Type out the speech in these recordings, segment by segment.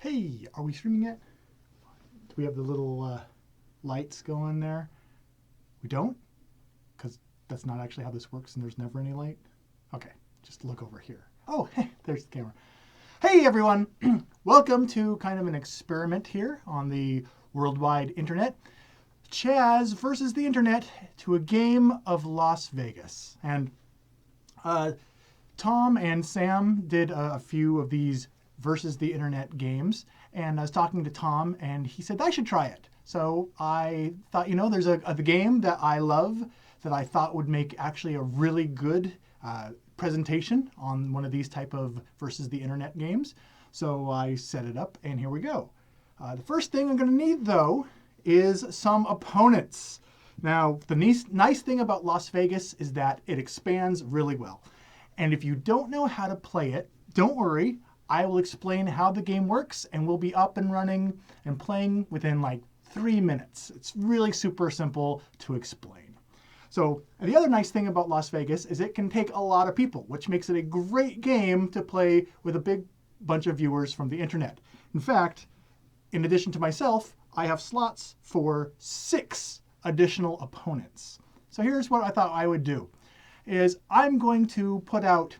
Hey, are we streaming yet? Do we have the little lights going there? We don't? Because that's not actually how this works and there's never any light? Okay, just look over here. Oh, hey, there's the camera. Hey everyone! Welcome to kind of an experiment here on the worldwide internet. Chaz versus the internet to a game of Las Vegas. And Tom and Sam did a few of these versus the internet games, and I was talking to Tom and he said I should try it. So I thought, there's a game that I love that I thought would make actually a really good presentation on one of these type of versus the internet games. So I set it up and here we go. The first thing I'm going to need though is some opponents. Now the nice thing about Las Vegas is that it expands really well. And if you don't know how to play it, don't worry. I will explain how the game works and we'll be up and running and playing within like 3 minutes. It's really super simple to explain. So the other nice thing about Las Vegas is it can take a lot of people, which makes it a great game to play with a big bunch of viewers from the internet. In fact, in addition to myself, I have slots for 6 additional opponents. So here's what I thought I would do. Is I'm going to put out,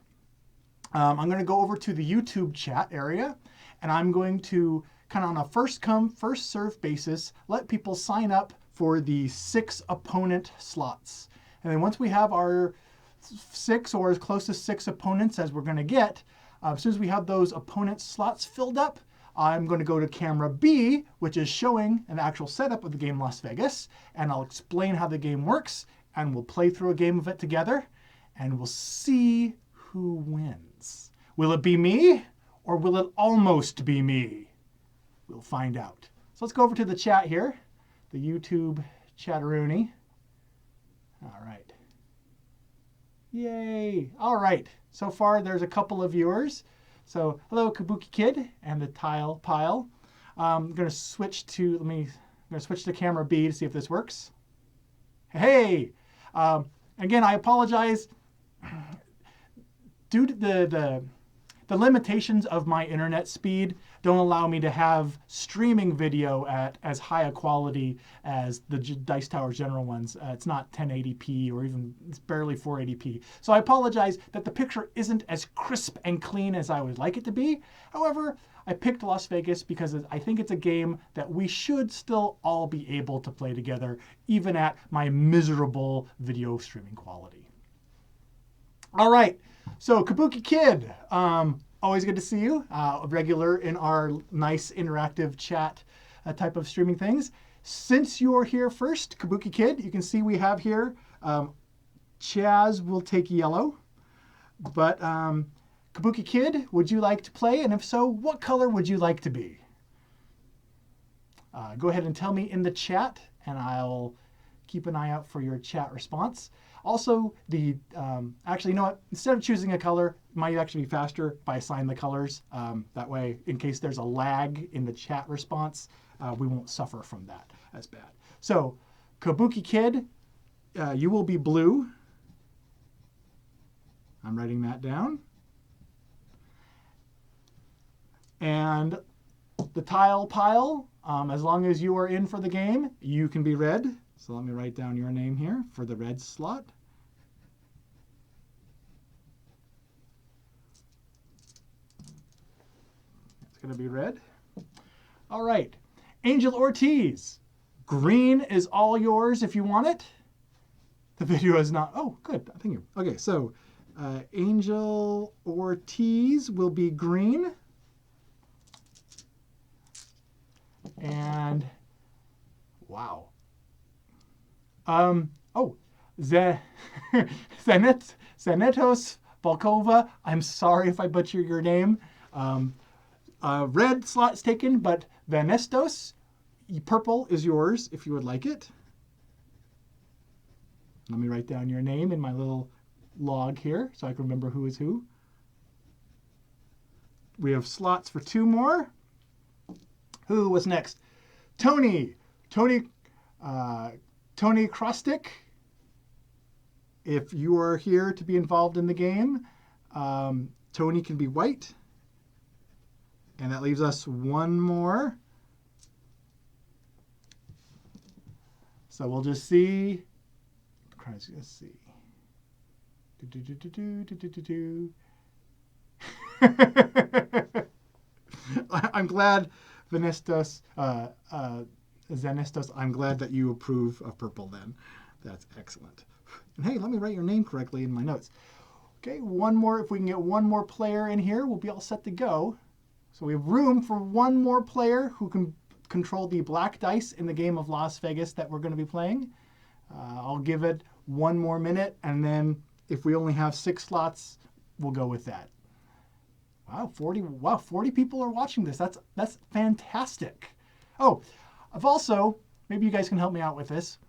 I'm going to go over to the YouTube chat area and I'm going to kind of on a first come, first serve basis, let people sign up for the 6 opponent slots. And then once we have our 6 or as close to 6 opponents as we're going to get, as soon as we have those opponent slots filled up, I'm going to go to camera B, which is showing an actual setup of the game Las Vegas, and I'll explain how the game works and we'll play through a game of it together. And we'll see who wins. Will it be me or will it almost be me? We'll find out. So let's go over to the chat here, the YouTube chatteroonie. All right. Yay. All right. So far there's a couple of viewers. So hello Kabuki Kid and the Tile Pile. I'm going to switch to, camera B to see if this works. Hey. Again, I apologize. Due to the limitations of my internet speed don't allow me to have streaming video at as high a quality as the Dice Tower General ones. It's not 1080p or even it's barely 480p. So I apologize that the picture isn't as crisp and clean as I would like it to be. However, I picked Las Vegas because I think it's a game that we should still all be able to play together, even at my miserable video streaming quality. All right, so Kabuki Kid, always good to see you. A regular in our nice interactive chat type of streaming things. Since you're here first, Kabuki Kid, you can see we have here, Chaz will take yellow. But Kabuki Kid, would you like to play? And if so, what color would you like to be? Go ahead and tell me in the chat and I'll keep an eye out for your chat response. Also, actually, you know what? Instead of choosing a color, it might actually be faster if I assign the colors. That way, in case there's a lag in the chat response, we won't suffer from that as bad. So, Kabuki Kid, you will be blue. I'm writing that down. And the Tile Pile, as long as you are in for the game, you can be red. So let me write down your name here for the red slot. It's going to be red. All right. Angel Ortiz. Green is all yours if you want it. The video is not. Oh, good. I think you. Okay, so Angel Ortiz will be green. And wow. Zanetos Volkova, I'm sorry if I butcher your name. Red slot's taken, but Vanestos, purple is yours if you would like it. Let me write down your name in my little log here so I can remember who is who. We have slots for 2 more. Who was next? Tony Krostic. If you are here to be involved in the game, Tony can be white. And that leaves us one more. So we'll just see. Let's see. I'm glad, Zenistos, I'm glad that you approve of purple then. That's excellent. And hey, let me write your name correctly in my notes. Okay, one more. If we can get one more player in here, we'll be all set to go. So we have room for one more player who can control the black dice in the game of Las Vegas that we're going to be playing. I'll give it one more minute, and then if we only have 6 slots, we'll go with that. Wow, 40 people are watching this. That's fantastic. Oh, I've also, maybe you guys can help me out with this.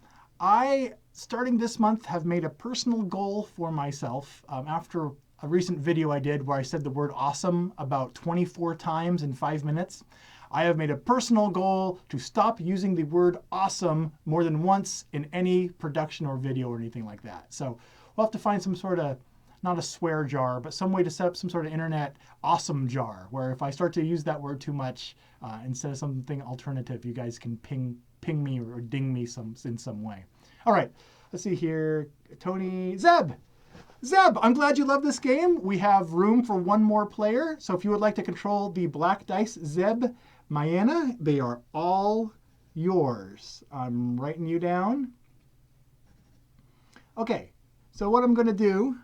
I, starting this month, have made a personal goal for myself after a recent video I did where I said the word awesome about 24 times in 5 minutes. I have made a personal goal to stop using the word awesome more than once in any production or video or anything like that. So we'll have to find some sort of, not a swear jar, but some way to set up some sort of internet awesome jar where if I start to use that word too much, instead of something alternative, you guys can ping me or ding me in some way. All right, let's see here. Tony, Zeb, I'm glad you love this game. We have room for one more player. So if you would like to control the black dice, Zeb, Mayana, they are all yours. I'm writing you down. Okay, so what I'm going to do.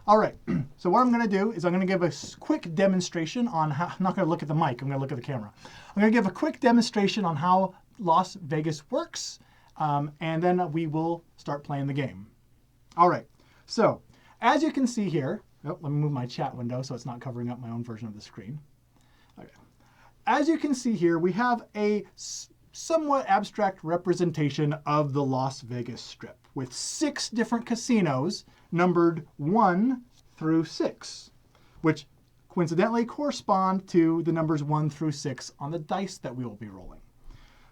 All right, so what I'm going to do is I'm going to give a quick demonstration on how, I'm not going to look at the mic, I'm going to look at the camera. I'm going to give a quick demonstration on how Las Vegas works, and then we will start playing the game. All right, so as you can see here, let me move my chat window so it's not covering up my own version of the screen. Okay. As you can see here, we have a somewhat abstract representation of the Las Vegas Strip with 6 different casinos numbered 1 through 6, which coincidentally correspond to the numbers 1 through 6 on the dice that we will be rolling.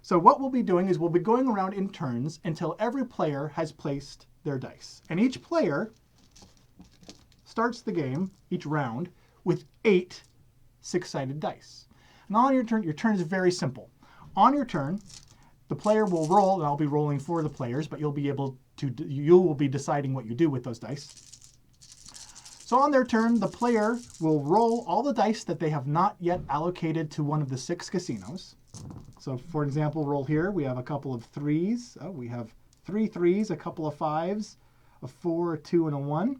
So what we'll be doing is we'll be going around in turns until every player has placed their dice. And each player starts the game, each round, with 8 6-sided dice. And on your turn is very simple. On your turn, the player will roll, and I'll be rolling for the players, but you will be deciding what you do with those dice. So on their turn, the player will roll all the dice that they have not yet allocated to one of the 6 casinos. So for example, roll here, we have a couple of 3s. Oh, we have 3 3s, a couple of 5s, a 4, a 2, and a 1.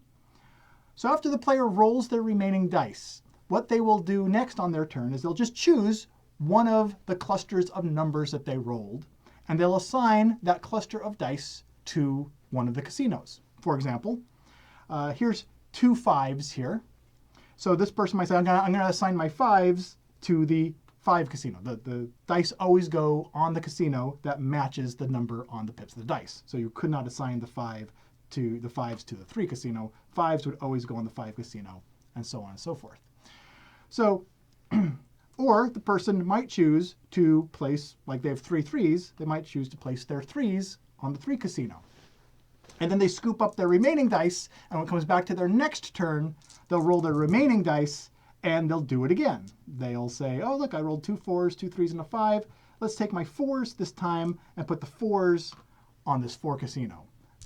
So after the player rolls their remaining dice, what they will do next on their turn is they'll just choose one of the clusters of numbers that they rolled, and they'll assign that cluster of dice to one of the casinos. For example, here's 2 5s here. So this person might say, I'm going to assign my 5s to the 5 casino. The dice always go on the casino that matches the number on the pips of the dice. So you could not assign the 5s to the 3 casino. 5s would always go on the 5 casino, and so on and so forth. So, or the person might choose to place, like they have 3 3s, they might choose to place their 3s on the 3 casino. And then they scoop up their remaining dice, and when it comes back to their next turn, they'll roll their remaining dice, and they'll do it again. They'll say, oh, look, I rolled 2 4s, 2 3s, and a 5. Let's take my 4s this time and put the 4s on this 4 casino.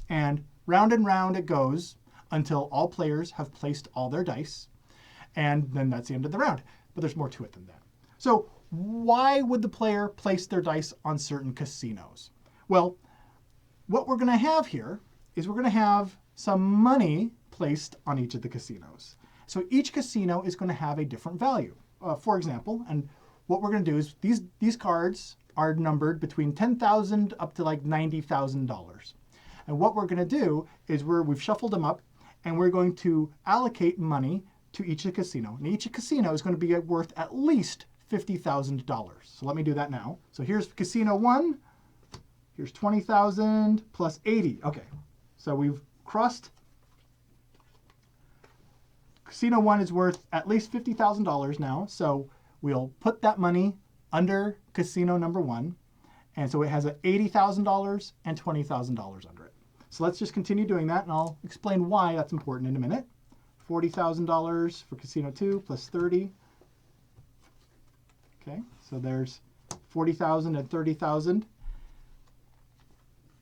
And round it goes until all players have placed all their dice. And then that's the end of the round. But there's more to it than that. So why would the player place their dice on certain casinos? Well, what we're going to have here is we're going to have some money placed on each of the casinos. So each casino is going to have a different value. For example, and what we're going to do is these cards are numbered between $10,000 up to like $90,000. And what we're going to do is we've shuffled them up, and we're going to allocate money to each casino. And each casino is going to be worth at least $50,000. So let me do that now. So here's Casino 1. Here's 20,000 plus 80. Okay, so we've crossed. Casino 1 is worth at least $50,000 now. So we'll put that money under casino number 1. And so it has a $80,000 and $20,000 under it. So let's just continue doing that, and I'll explain why that's important in a minute. $40,000 for Casino 2 plus 30. Okay, so there's 40,000 and 30,000.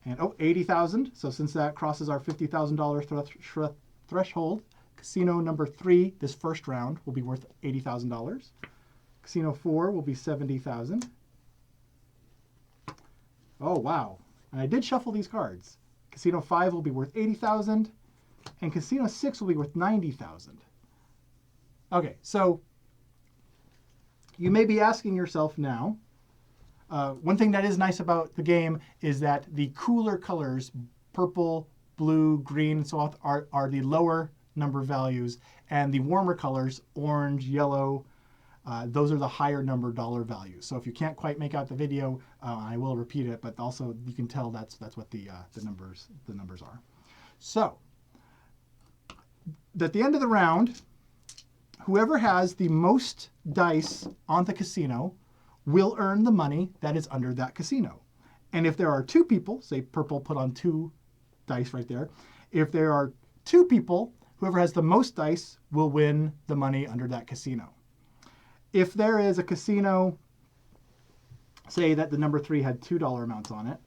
And oh, 80,000. So since that crosses our $50,000 threshold, Casino number 3, this first round, will be worth $80,000. Casino 4 will be 70,000. Oh, wow. And I did shuffle these cards. Casino 5 will be worth 80,000, and Casino 6 will be worth 90,000. Okay, so you may be asking yourself now, one thing that is nice about the game is that the cooler colors, purple, blue, green, and so on, are the lower number values, and the warmer colors, orange, yellow, those are the higher number dollar values. So if you can't quite make out the video, I will repeat it, but also you can tell that's what the numbers are. So at the end of the round, whoever has the most dice on the casino will earn the money that is under that casino. And if there are 2 people, say purple put on 2 dice right there, if there are 2 people, whoever has the most dice will win the money under that casino. If there is a casino, say that the number 3 had $2 amounts on it,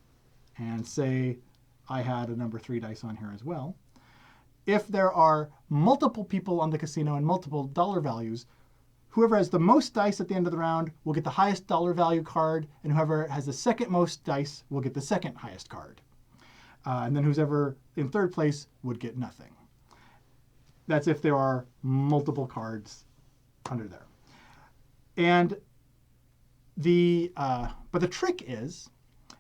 and say I had a number 3 dice on here as well, if there are multiple people on the casino and multiple dollar values, whoever has the most dice at the end of the round will get the highest dollar value card, and whoever has the second most dice will get the second highest card. And then whoever in third place would get nothing. That's if there are multiple cards under there. And but the trick is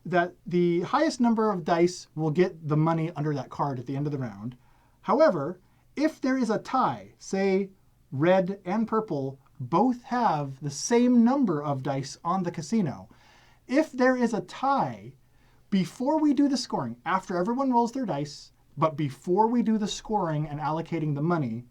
that the highest number of dice will get the money under that card at the end of the round. However, if there is a tie, say red and purple both have the same number of dice on the casino, if there is a tie, before we do the scoring, after everyone rolls their dice, but before we do the scoring and allocating the money,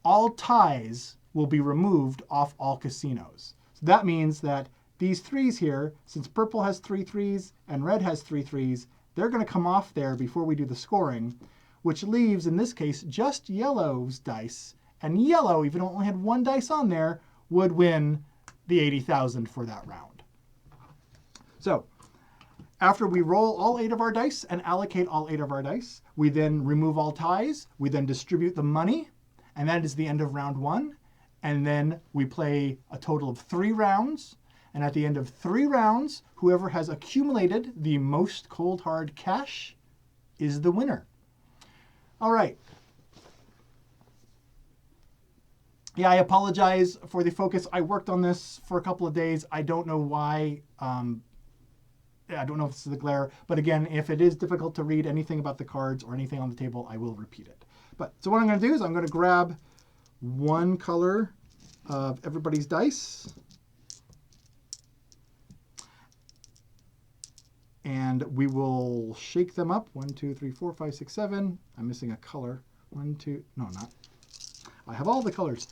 all ties will be removed off all casinos. So that means that these 3s here, since purple has 3 3s and red has 3 3s, they're going to come off there before we do the scoring, which leaves, in this case, just yellow's dice. And yellow, even though it only had 1 dice on there, would win the 80,000 for that round. So after we roll all 8 of our dice and allocate all 8 of our dice, we then remove all ties, we then distribute the money, and that is the end of round 1. And then we play a total of 3 rounds. And at the end of 3 rounds, whoever has accumulated the most cold hard cash is the winner. All right. Yeah, I apologize for the focus. I worked on this for a couple of days. I don't know why. I don't know if this is the glare. But again, if it is difficult to read anything about the cards or anything on the table, I will repeat it. So what I'm going to do is I'm going to grab 1 color of everybody's dice. And we will shake them up. 1, 2, 3, 4, 5, 6, 7. I'm missing a color. 1, 2, no, not. I have all the colors.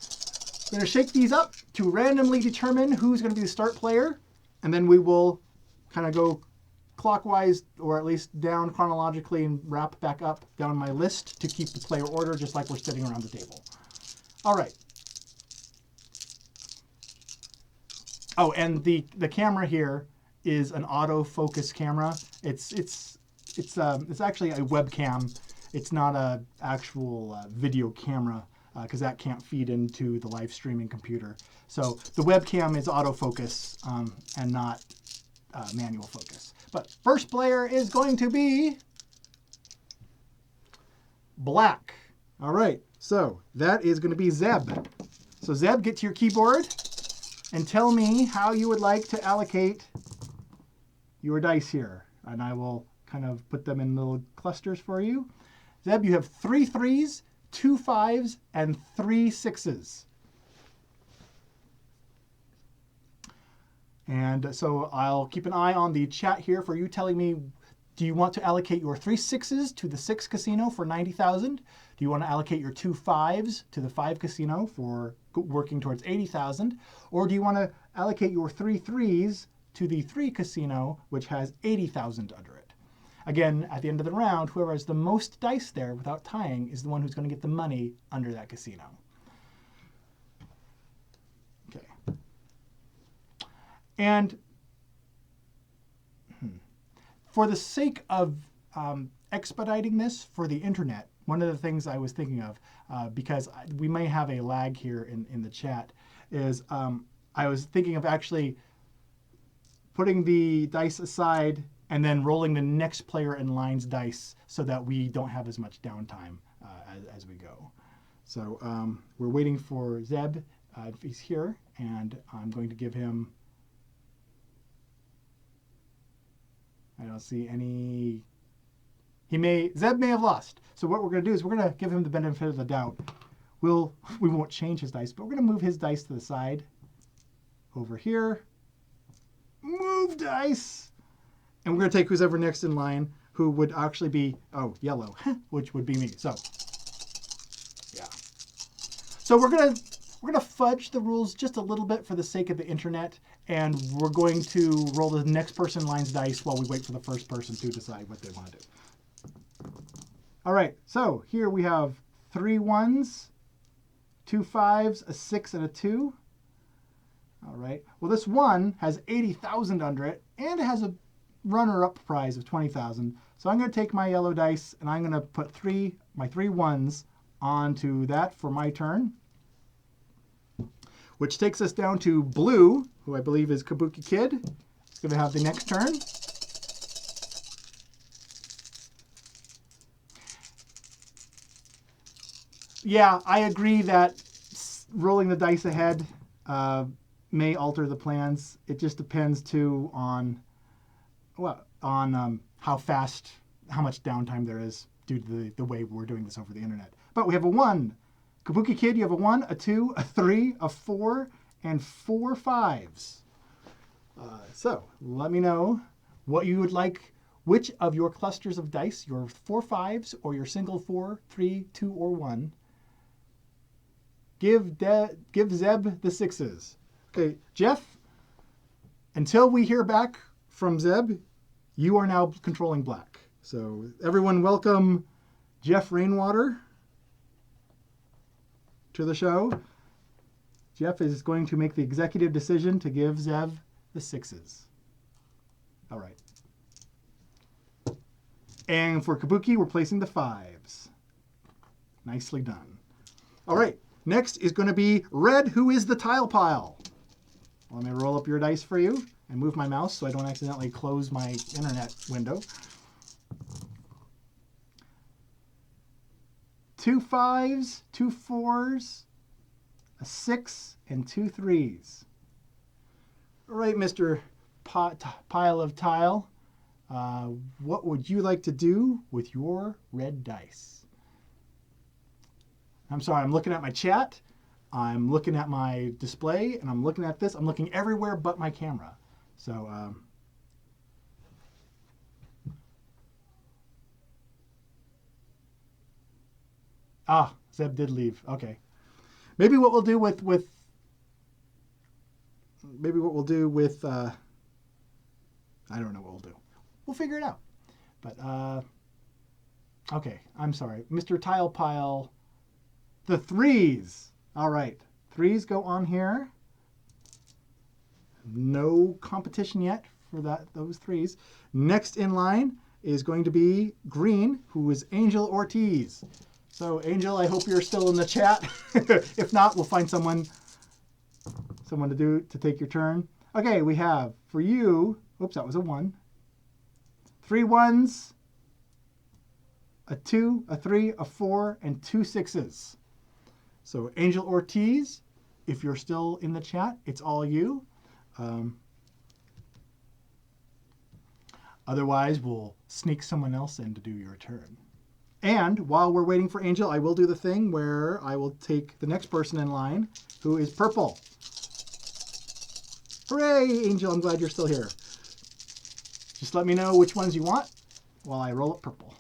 I'm going to shake these up to randomly determine who's going to be the start player. And then we will kind of go clockwise, or at least down chronologically, and wrap back up down my list to keep the player order, just like we're sitting around the table. All right. Oh, and the camera here is an autofocus camera. It's actually a webcam. It's not an actual video camera, because that can't feed into the live streaming computer. So the webcam is autofocus and not manual focus. But first player is going to be black. All right, so that is going to be Zeb. So Zeb, get to your keyboard and tell me how you would like to allocate your dice here. And I will kind of put them in little clusters for you. Zeb, you have 3 3s, 2 5s, and 3 6s. And so I'll keep an eye on the chat here for you telling me, do you want to allocate your 3 6s to the 6 casino for 90,000? Do you want to allocate your 2 5s to the 5 casino for working towards 80,000? Or do you want to allocate your 3 3s to the 3 casino, which has 80,000 under it? Again, at the end of the round, whoever has the most dice there without tying is the one who's going to get the money under that casino. Okay. And for the sake of expediting this for the internet, one of the things I was thinking of, because we may have a lag here in the chat, is I was thinking of actually putting the dice aside and then rolling the next player in line's dice so that we don't have as much downtime as we go. So we're waiting for Zeb if he's here, and I'm going to give him, I don't see any, Zeb may have lost. So what we're going to do is we're going to give him the benefit of the doubt. We won't change his dice, but we're going to move his dice to the side over here. Move dice. And we're going to take who's ever next in line, who would actually be, yellow, which would be me. So, yeah. So we're going to fudge the rules just a little bit for the sake of the internet, and we're going to roll the next person in line's dice while we wait for the first person to decide what they want to do. All right, so here we have 3 1s, 2 5s, a 6, and a 2. All right, well, this one has 80,000 under it, and it has a runner-up prize of 20,000. So I'm going to take my yellow dice, and I'm going to put my 3 1s onto that for my turn, which takes us down to blue, who I believe is Kabuki Kid. He's going to have the next turn. Yeah, I agree that rolling the dice ahead may alter the plans. It just depends too on how fast, how much downtime there is due to the way we're doing this over the internet. But we have a 1. Kabuki Kid, you have a 1, a 2, a 3, a 4, and 4 5s. So let me know what you would like, which of your clusters of dice, your 4 5s or your single 4, 3, 2, or 1. Give Zeb the 6s. Okay, Jeff, until we hear back from Zeb, you are now controlling black. So everyone welcome Jeff Rainwater to the show. Jeff is going to make the executive decision to give Zeb the 6s. All right. And for Kabuki, we're placing the 5s. Nicely done. All right. Next is going to be red, who is the tile pile. Let me roll up your dice for you and move my mouse so I don't accidentally close my internet window. 2 5s, 2 4s, a 6, and 2 3s. All right, Mr. Pile of Tile, what would you like to do with your red dice? I'm sorry, I'm looking at my chat, I'm looking at my display, and I'm looking at this. I'm looking everywhere but my camera. So, Zeb did leave. Okay. Maybe what we'll do with I don't know what we'll do. We'll figure it out. But, okay, I'm sorry. Mr. Tile Pile, the 3s. All right, 3s go on here. No competition yet for those 3s. Next in line is going to be green, who is Angel Ortiz. So, Angel, I hope you're still in the chat. If not, we'll find someone to take your turn. Okay, we have for you, oops, that was a 1. 3 1s, a 2, a 3, a 4, and 2 6s. So Angel Ortiz, if you're still in the chat, it's all you. Otherwise, we'll sneak someone else in to do your turn. And while we're waiting for Angel, I will do the thing where I will take the next person in line, who is purple. Hooray, Angel, I'm glad you're still here. Just let me know which ones you want while I roll up purple.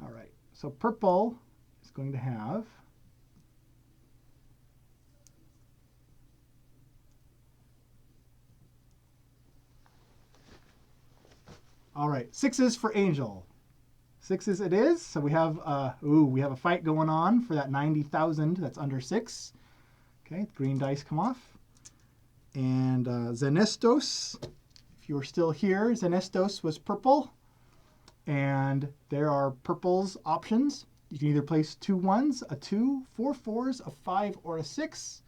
All right, so purple is going to have All right, sixes for Angel. Sixes it is. So we have a fight going on for that 90,000. That's under 6. Okay, green dice come off. And Zenestos, if you're still here, Zenestos was purple. And there are purple's options. You can either place 2 1s, a 2, 4 4s, a 5, or a 6.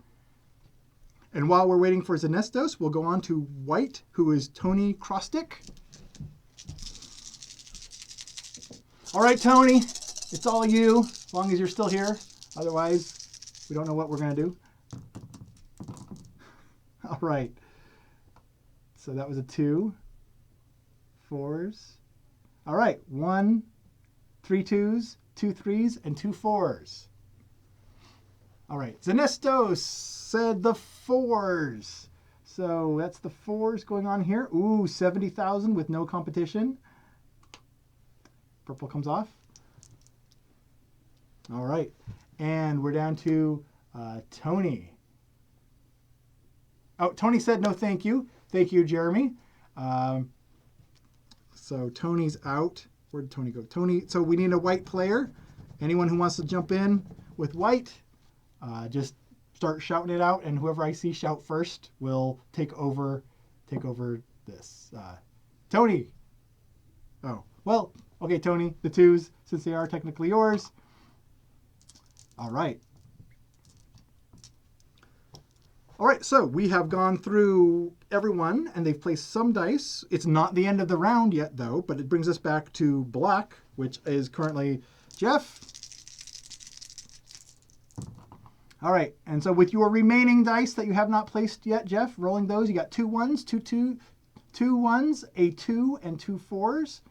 And while we're waiting for Zenestos, we'll go on to white, who is Tony Krostick. All right, Tony, it's all you, as long as you're still here. Otherwise, we don't know what we're going to do. All right. So that was a 2. 4s. All right. 1, 3 2s, 2 3s, and 2 4s. All right. Zenestos said the 4s. So that's the 4s going on here. Ooh, 70,000 with no competition. Purple comes off. All right. And we're down to Tony. Oh, Tony said no thank you. Thank you, Jeremy. So Tony's out. Where did Tony go? Tony, so we need a white player. Anyone who wants to jump in with white, just start shouting it out, and whoever I see shout first will take over this. Tony. Oh, well, okay, Tony, the 2s, since they are technically yours. All right. All right, so we have gone through everyone, and they've placed some dice. It's not the end of the round yet, though, but it brings us back to black, which is currently Jeff. All right, and so with your remaining dice that you have not placed yet, Jeff, rolling those, you got 2 1s, 2 1s, a 2, and 2 4s.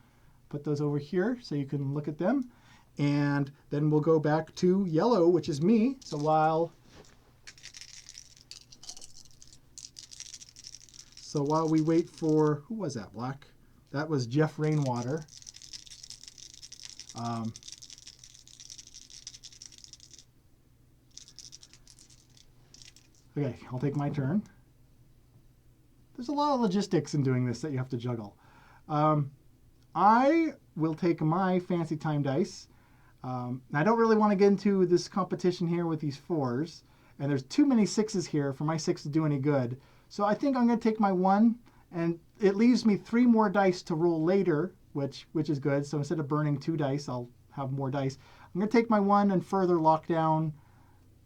Put those over here so you can look at them. And then we'll go back to yellow, which is me. So while we wait for, who was that, black? That was Jeff Rainwater. Okay, I'll take my turn. There's a lot of logistics in doing this that you have to juggle. I will take my fancy time dice. I don't really want to get into this competition here with these 4s. And there's too many 6s here for my 6 to do any good. So I think I'm going to take my 1, and it leaves me 3 more dice to roll later, which is good. So instead of burning 2 dice, I'll have more dice. I'm going to take my 1 and further lock down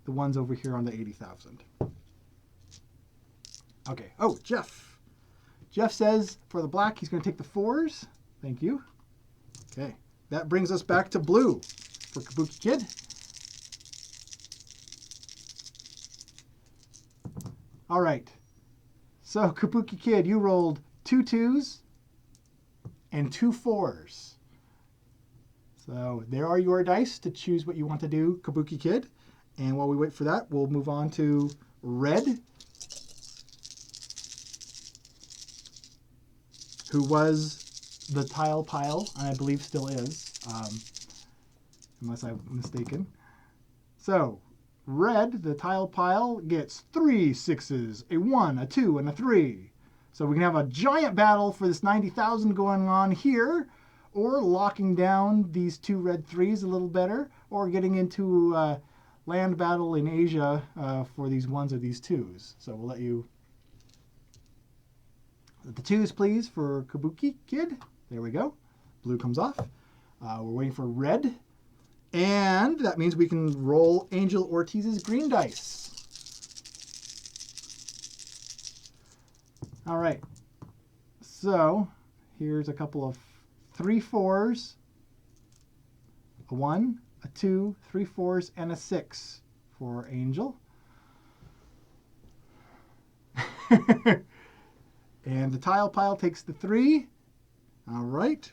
the ones over here on the 80,000. Okay. Oh, Jeff. Jeff says for the black, he's going to take the 4s. Thank you. Okay. That brings us back to blue for Kabuki Kid. All right. So, Kabuki Kid, you rolled 2 2s and 2 4s. So, there are your dice to choose what you want to do, Kabuki Kid. And while we wait for that, we'll move on to red, who was the tile pile, and I believe still is, unless I'm mistaken. So, red, the tile pile, gets 3 6s, a 1, a 2, and a 3. So we can have a giant battle for this 90,000 going on here, or locking down these 2 red 3s a little better, or getting into land battle in Asia for these 1s or these 2s. So we'll let you... The 2s, please, for Kabuki Kid. There we go. Blue comes off. We're waiting for red. And that means we can roll Angel Ortiz's green dice. All right. So here's a couple of 3 4s, a 1, a 2, 3 4s, and a 6 for Angel. And the tile pile takes the 3. All right.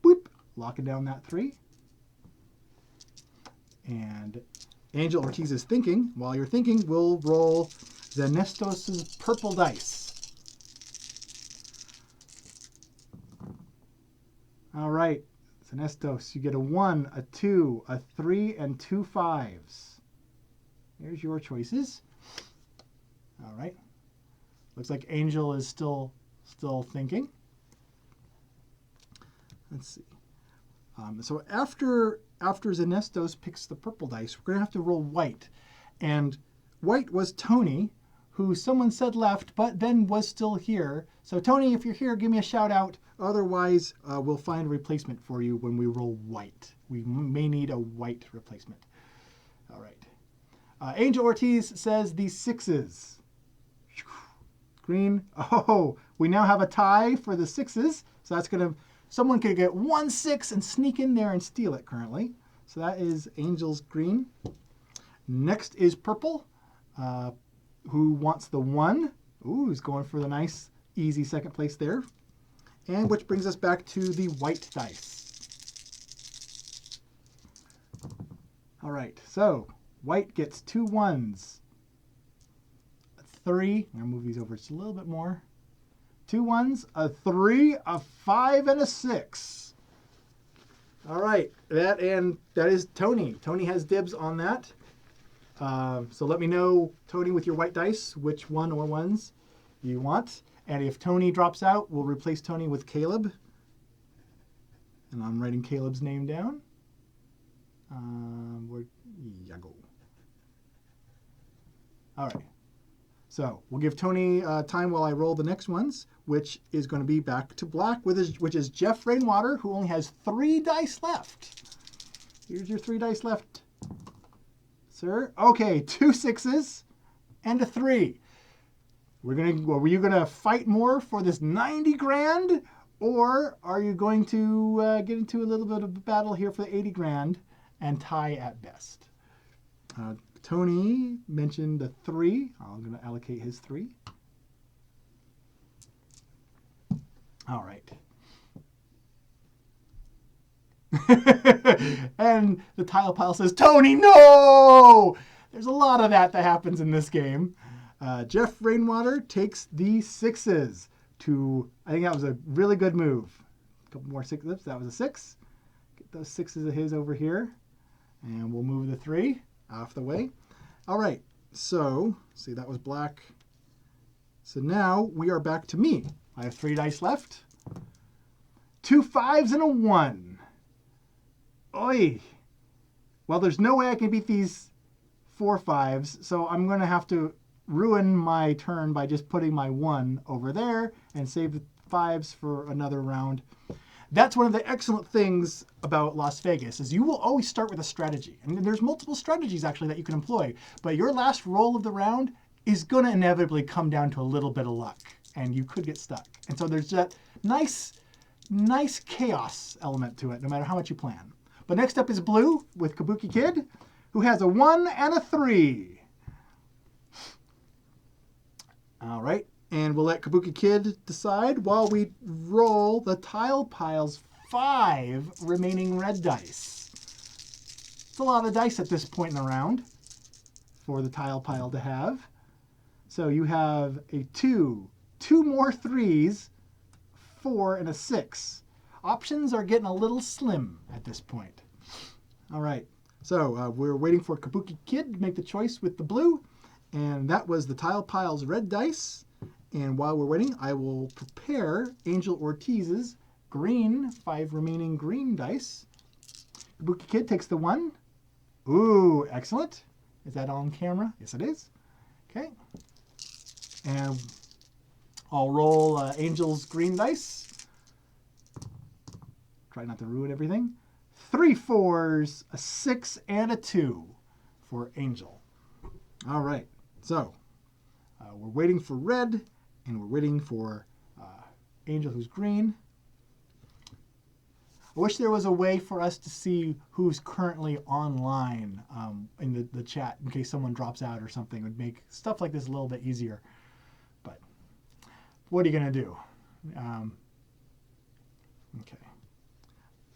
Boop. Locking down that 3. And Angel Ortiz is thinking. While you're thinking, we'll roll Zenestos' purple dice. All right. Zenestos, you get a 1, a 2, a 3, and 2 5s. Here's your choices. All right. Looks like Angel is still thinking. Let's see. So after Zanestos picks the purple dice, we're going to have to roll white. And white was Tony, who someone said left, but then was still here. So Tony, if you're here, give me a shout out. Otherwise, we'll find a replacement for you when we roll white. We may need a white replacement. All right. Angel Ortiz says the sixes. Green. Oh, we now have a tie for the sixes. So that's going to... Someone could get 1 6 and sneak in there and steal it currently. So that is Angel's green. Next is purple, who wants the 1. Ooh, he's going for the nice, easy second place there. And which brings us back to the white dice. All right, so white gets 2 1s. 3. I'm going to move these over just a little bit more. 2 1s, a 3, a 5, and a 6. All right, that is Tony. Tony has dibs on that. So let me know, Tony, with your white dice, which 1 or 1s you want. And if Tony drops out, we'll replace Tony with Caleb. And I'm writing Caleb's name down. Where you go? All right. So we'll give Tony time while I roll the next ones, which is going to be back to black, which is Jeff Rainwater, who only has 3 dice left. Here's your 3 dice left, sir. Okay, 2 6s and a 3. Were you gonna fight more for this 90 grand, or are you going to get into a little bit of a battle here for the 80 grand and tie at best? Tony mentioned the 3. I'm going to allocate his 3. All right. And the tile pile says, Tony, no! There's a lot of that happens in this game. Jeff Rainwater takes the 6s to, I think that was a really good move. A couple more 6s. That was a 6. Get those 6s of his over here. And we'll move the 3 off the way. All right, so see, that was black. So now we are back to me. I have 3 dice left. 2 5s and a 1. Oi. Well, there's no way I can beat these 4 5s, so I'm going to have to ruin my turn by just putting my 1 over there and save the 5s for another round. That's one of the excellent things about Las Vegas, is you will always start with a strategy. And there's multiple strategies actually that you can employ, but your last roll of the round is going to inevitably come down to a little bit of luck, and you could get stuck. And so there's that nice chaos element to it, no matter how much you plan. But next up is blue with Kabuki Kid, who has a 1 and a 3. All right. And we'll let Kabuki Kid decide while we roll the tile pile's 5 remaining red dice. It's a lot of dice at this point in the round for the tile pile to have. So you have a 2, 2 more 3s, 4, and a 6. Options are getting a little slim at this point. All right. So we're waiting for Kabuki Kid to make the choice with the blue. And that was the tile pile's red dice. And while we're waiting, I will prepare Angel Ortiz's green, 5 remaining green dice. Kabuki Kid takes the 1. Ooh, excellent. Is that on camera? Yes, it is. Okay. And I'll roll Angel's green dice. Try not to ruin everything. 3 4s, a 6, and a 2 for Angel. All right. So we're waiting for red. And we're waiting for Angel, who's green. I wish there was a way for us to see who's currently online in the chat in case someone drops out or something. It would make stuff like this a little bit easier. But what are you going to do? Okay.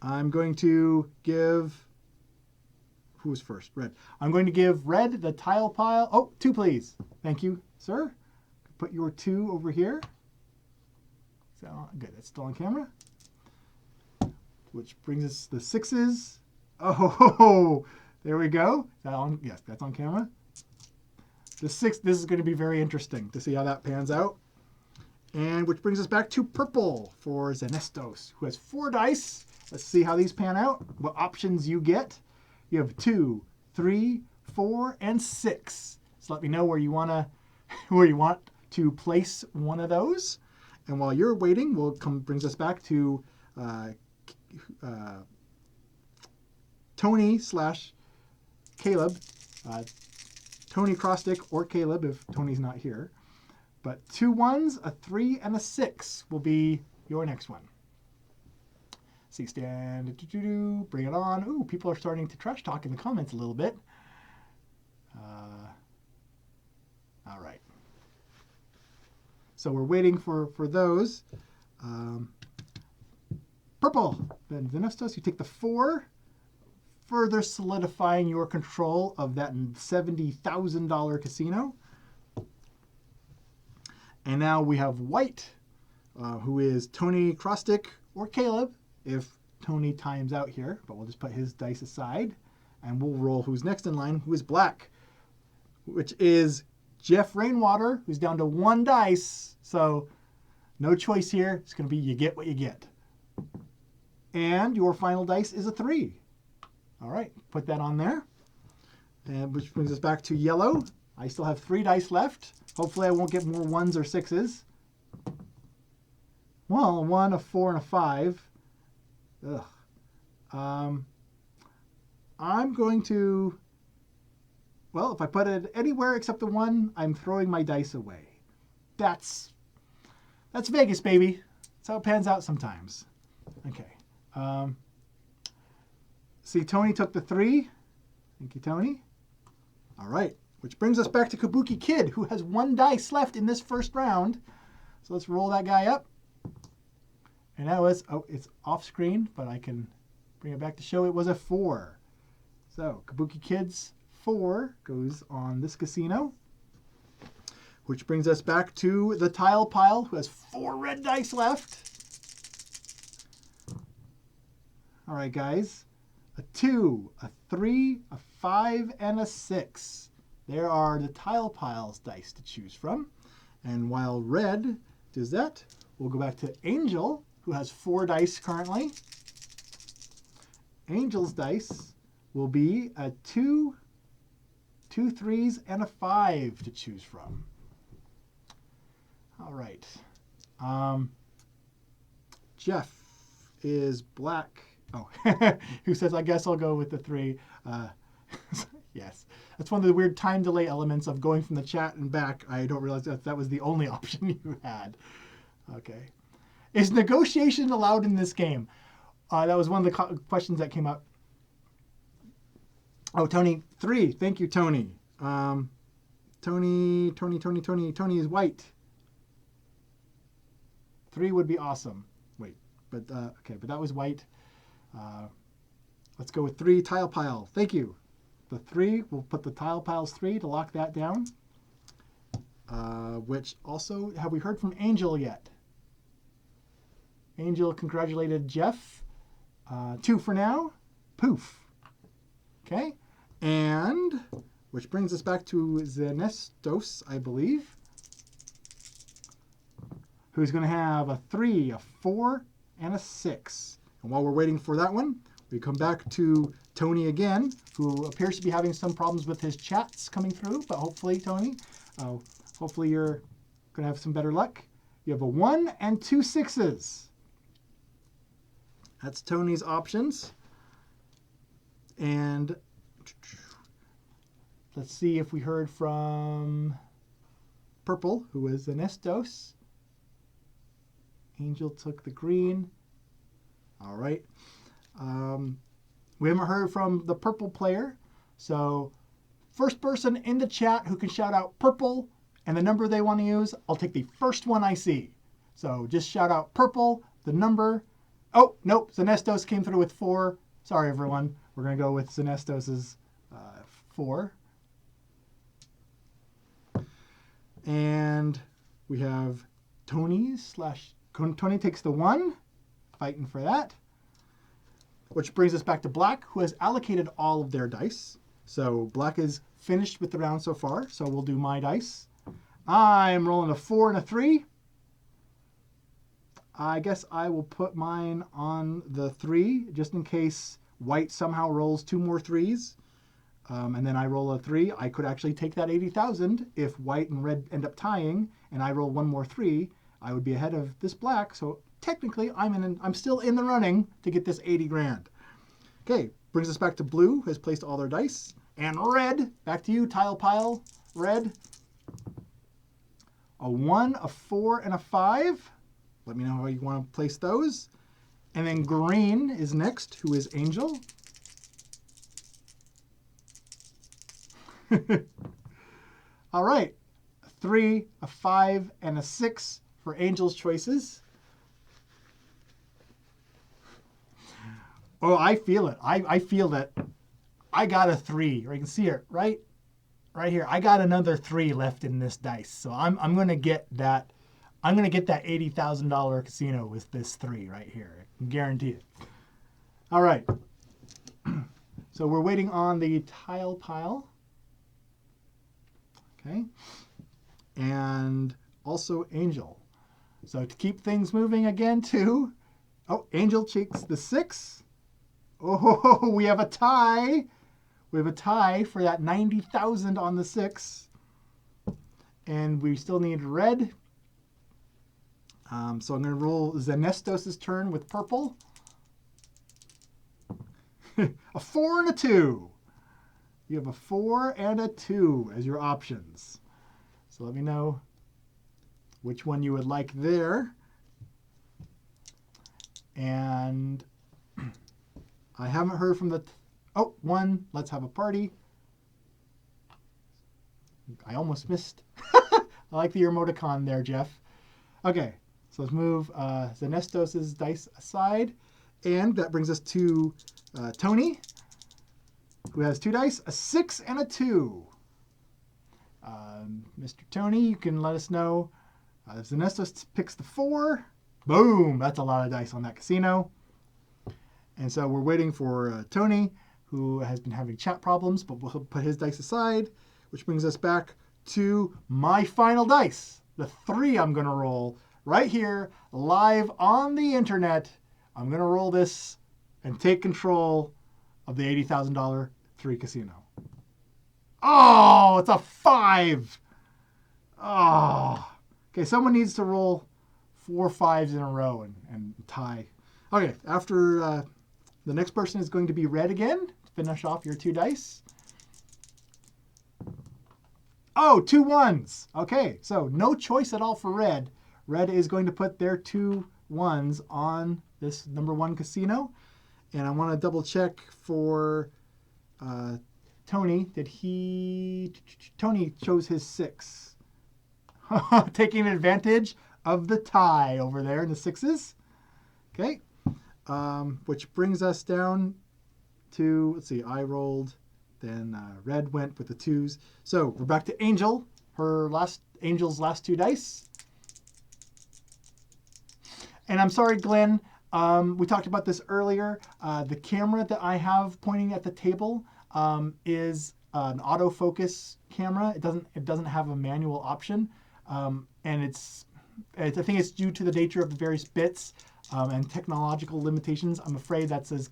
I'm going to give... Who's first? Red. I'm going to give red the tile pile. Oh, 2, please. Thank you, sir. Put your 2 over here. So good, it's still on camera. Which brings us the 6s. Oh, there we go. Is that on? Yes, that's on camera. The 6. This is going to be very interesting to see how that pans out. And which brings us back to purple for Zenestos, who has 4 dice. Let's see how these pan out, what options you get. You have 2, 3, 4, and 6. So let me know where you want to place one of those. And while you're waiting, brings us back to Tony / Caleb. Tony Crostick or Caleb if Tony's not here. But 2 1s, a 3, and a 6 will be your next one. See stand, bring it on. Ooh, people are starting to trash talk in the comments a little bit. All right. So we're waiting for those. Purple. Then Zenestos, you take the 4, further solidifying your control of that $70,000 casino. And now we have white, who is Tony Crostick or Caleb, if Tony times out here. But we'll just put his dice aside, and we'll roll who's next in line, who is black, which is Jeff Rainwater, who's down to 1 dice. So no choice here. It's going to be you get what you get. And your final dice is a 3. All right, put that on there. And which brings us back to yellow. I still have 3 dice left. Hopefully I won't get more 1s or 6s. Well, a 1, a 4, and a 5. Ugh. I'm going to, well, if I put it anywhere except the 1, I'm throwing my dice away. That's Vegas, baby. That's how it pans out sometimes. Okay. See, Tony took the 3. Thank you, Tony. All right. Which brings us back to Kabuki Kid, who has 1 dice left in this first round. So let's roll that guy up. And that was, it's off screen, but I can bring it back to show it was a 4. So Kabuki Kid's 4 goes on this casino. Which brings us back to the tile pile, who has 4 red dice left. All right, guys. A 2, a 3, a 5, and a 6. There are the tile pile's dice to choose from. And while red does that, we'll go back to Angel, who has 4 dice currently. Angel's dice will be a 2, 2 3s, and a 5 to choose from. All right. Jeff is black. Oh, who says, I guess I'll go with the 3. Yes. That's one of the weird time delay elements of going from the chat and back. I don't realize that was the only option you had. Okay. Is negotiation allowed in this game? That was one of the questions that came up. Oh, Tony, 3. Thank you, Tony. Tony is white. 3 would be awesome. Wait, but okay, but that was white. Let's go with 3 tile pile. Thank you. The 3, we'll put the tile piles 3 to lock that down. Which also, have we heard from Angel yet? Angel congratulated Jeff. 2 for now. Poof. Okay. And which brings us back to Zenestos, I believe, who's going to have a 3, a 4, and a 6. And while we're waiting for that one, we come back to Tony again, who appears to be having some problems with his chats coming through. But hopefully, Tony, hopefully you're going to have some better luck. You have a 1 and 2 6s. That's Tony's options. And let's see if we heard from Purple, who is Zenestos. Angel took the green. All right. We haven't heard from the purple player. So first person in the chat who can shout out purple and the number they want to use, I'll take the first one I see. So just shout out purple, the number. Oh, nope. Zenestos came through with 4. Sorry, everyone. We're going to go with Zenestos's 4. And we have Tony takes the 1, fighting for that. Which brings us back to black, who has allocated all of their dice. So black is finished with the round so far, so we'll do my dice. I'm rolling a 4 and a 3. I guess I will put mine on the 3 just in case white somehow rolls 2 more 3s. And then I roll a 3. I could actually take that 80,000 if white and red end up tying and I roll 1 more 3. I would be ahead of this black. So technically I'm still in the running to get this 80 grand. Okay, brings us back to blue, has placed all their dice. And red, back to you, tile pile, red. A 1, a 4, and a 5. Let me know how you want to place those. And then green is next, who is Angel. All right, a 3, a 5, and a 6 for Angel's choices. Oh, I feel it. I feel that I got a 3. Or you can see it right here. I got another 3 left in this dice. So I'm gonna get that. I'm gonna get that $80,000 casino with this 3 right here. I can guarantee it. All right. So we're waiting on the tile pile. Okay. And also Angel. So to keep things moving again too. Oh, Angel cheeks the 6. Oh, we have a tie. We have a tie for that 90,000 on the 6. And we still need red. So I'm going to roll Zenestos' turn with purple. A 4 and a 2. You have a 4 and a 2 as your options. So let me know which one you would like there. And I haven't heard from the... Oh, 1. Let's have a party. I almost missed. I like the emoticon there, Jeff. Okay, so let's move Zenestos' dice aside. And that brings us to Tony, who has 2 dice, a 6 and a 2. Mr. Tony, you can let us know. Zenestos picks the 4. Boom! That's a lot of dice on that casino. And so we're waiting for Tony, who has been having chat problems, but we'll put his dice aside, which brings us back to my final dice. The 3 I'm going to roll right here, live on the internet. I'm going to roll this and take control of the $80,000 3 casino. Oh, it's a 5. Oh. Okay, someone needs to roll 4 5s in a row and tie. Okay, after the next person is going to be red again. Finish off your 2 dice. Oh, 2 1s. Okay, so no choice at all for red. Red is going to put their 2 1s on this number 1 casino. And I want to double check for Tony. Tony chose his 6. Taking advantage of the tie over there in the 6s. Okay. Which brings us down to, let's see, I rolled, then red went with the 2s. So we're back to Angel, Angel's last 2 dice. And I'm sorry, Glenn, we talked about this earlier. The camera that I have pointing at the table is an autofocus camera. It doesn't have a manual option. And I think it's due to the nature of the various bits and technological limitations. I'm afraid that's as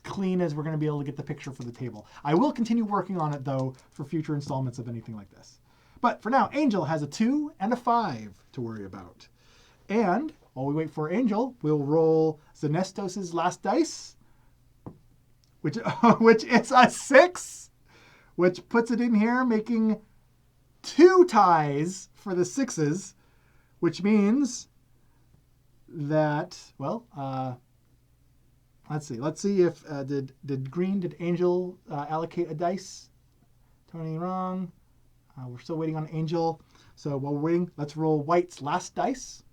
clean as we're going to be able to get the picture for the table. I will continue working on it, though, for future installments of anything like this. But for now, Angel has a 2 and a 5 to worry about. And while we wait for Angel, we'll roll Zenestos' last dice, which is a 6, which puts it in here, making 2 ties for the 6s, which means that, well, let's see if did Angel allocate a dice? Tony, wrong. We're still waiting on Angel. So while we're waiting, let's roll White's last dice.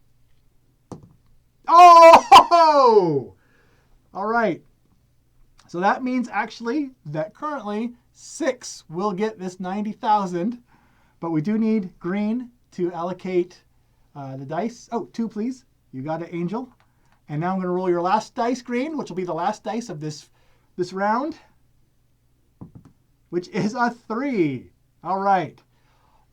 Oh! All right. So that means actually that currently 6 will get this 90,000, but we do need green to allocate the dice. Oh, 2, please. You got it, Angel. And now I'm going to roll your last dice, green, which will be the last dice of this round, which is a 3. All right.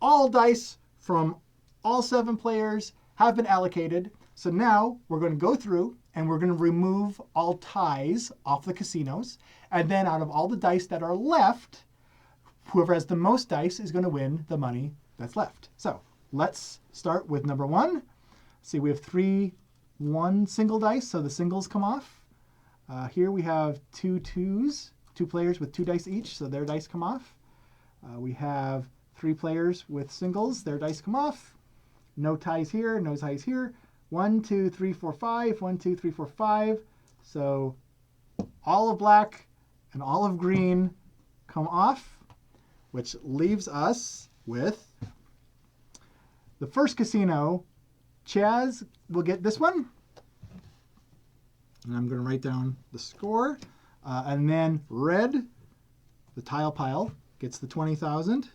All dice from all 7 players have been allocated. So now we're going to go through and we're going to remove all ties off the casinos. And then out of all the dice that are left, whoever has the most dice is going to win the money that's left. So let's start with number 1. See, we have 1 single dice, so the singles come off. Here we have 2 twos, 2 players with 2 dice each, so their dice come off. We have 3 players with singles, their dice come off. No ties here, no ties here. 1, 2, 3, 4, 5. 1, 2, 3, 4, 5. So all of black and all of green come off, which leaves us with the first casino. Chaz will get this one. And I'm going to write down the score. And then red, the tile pile, gets the 20,000.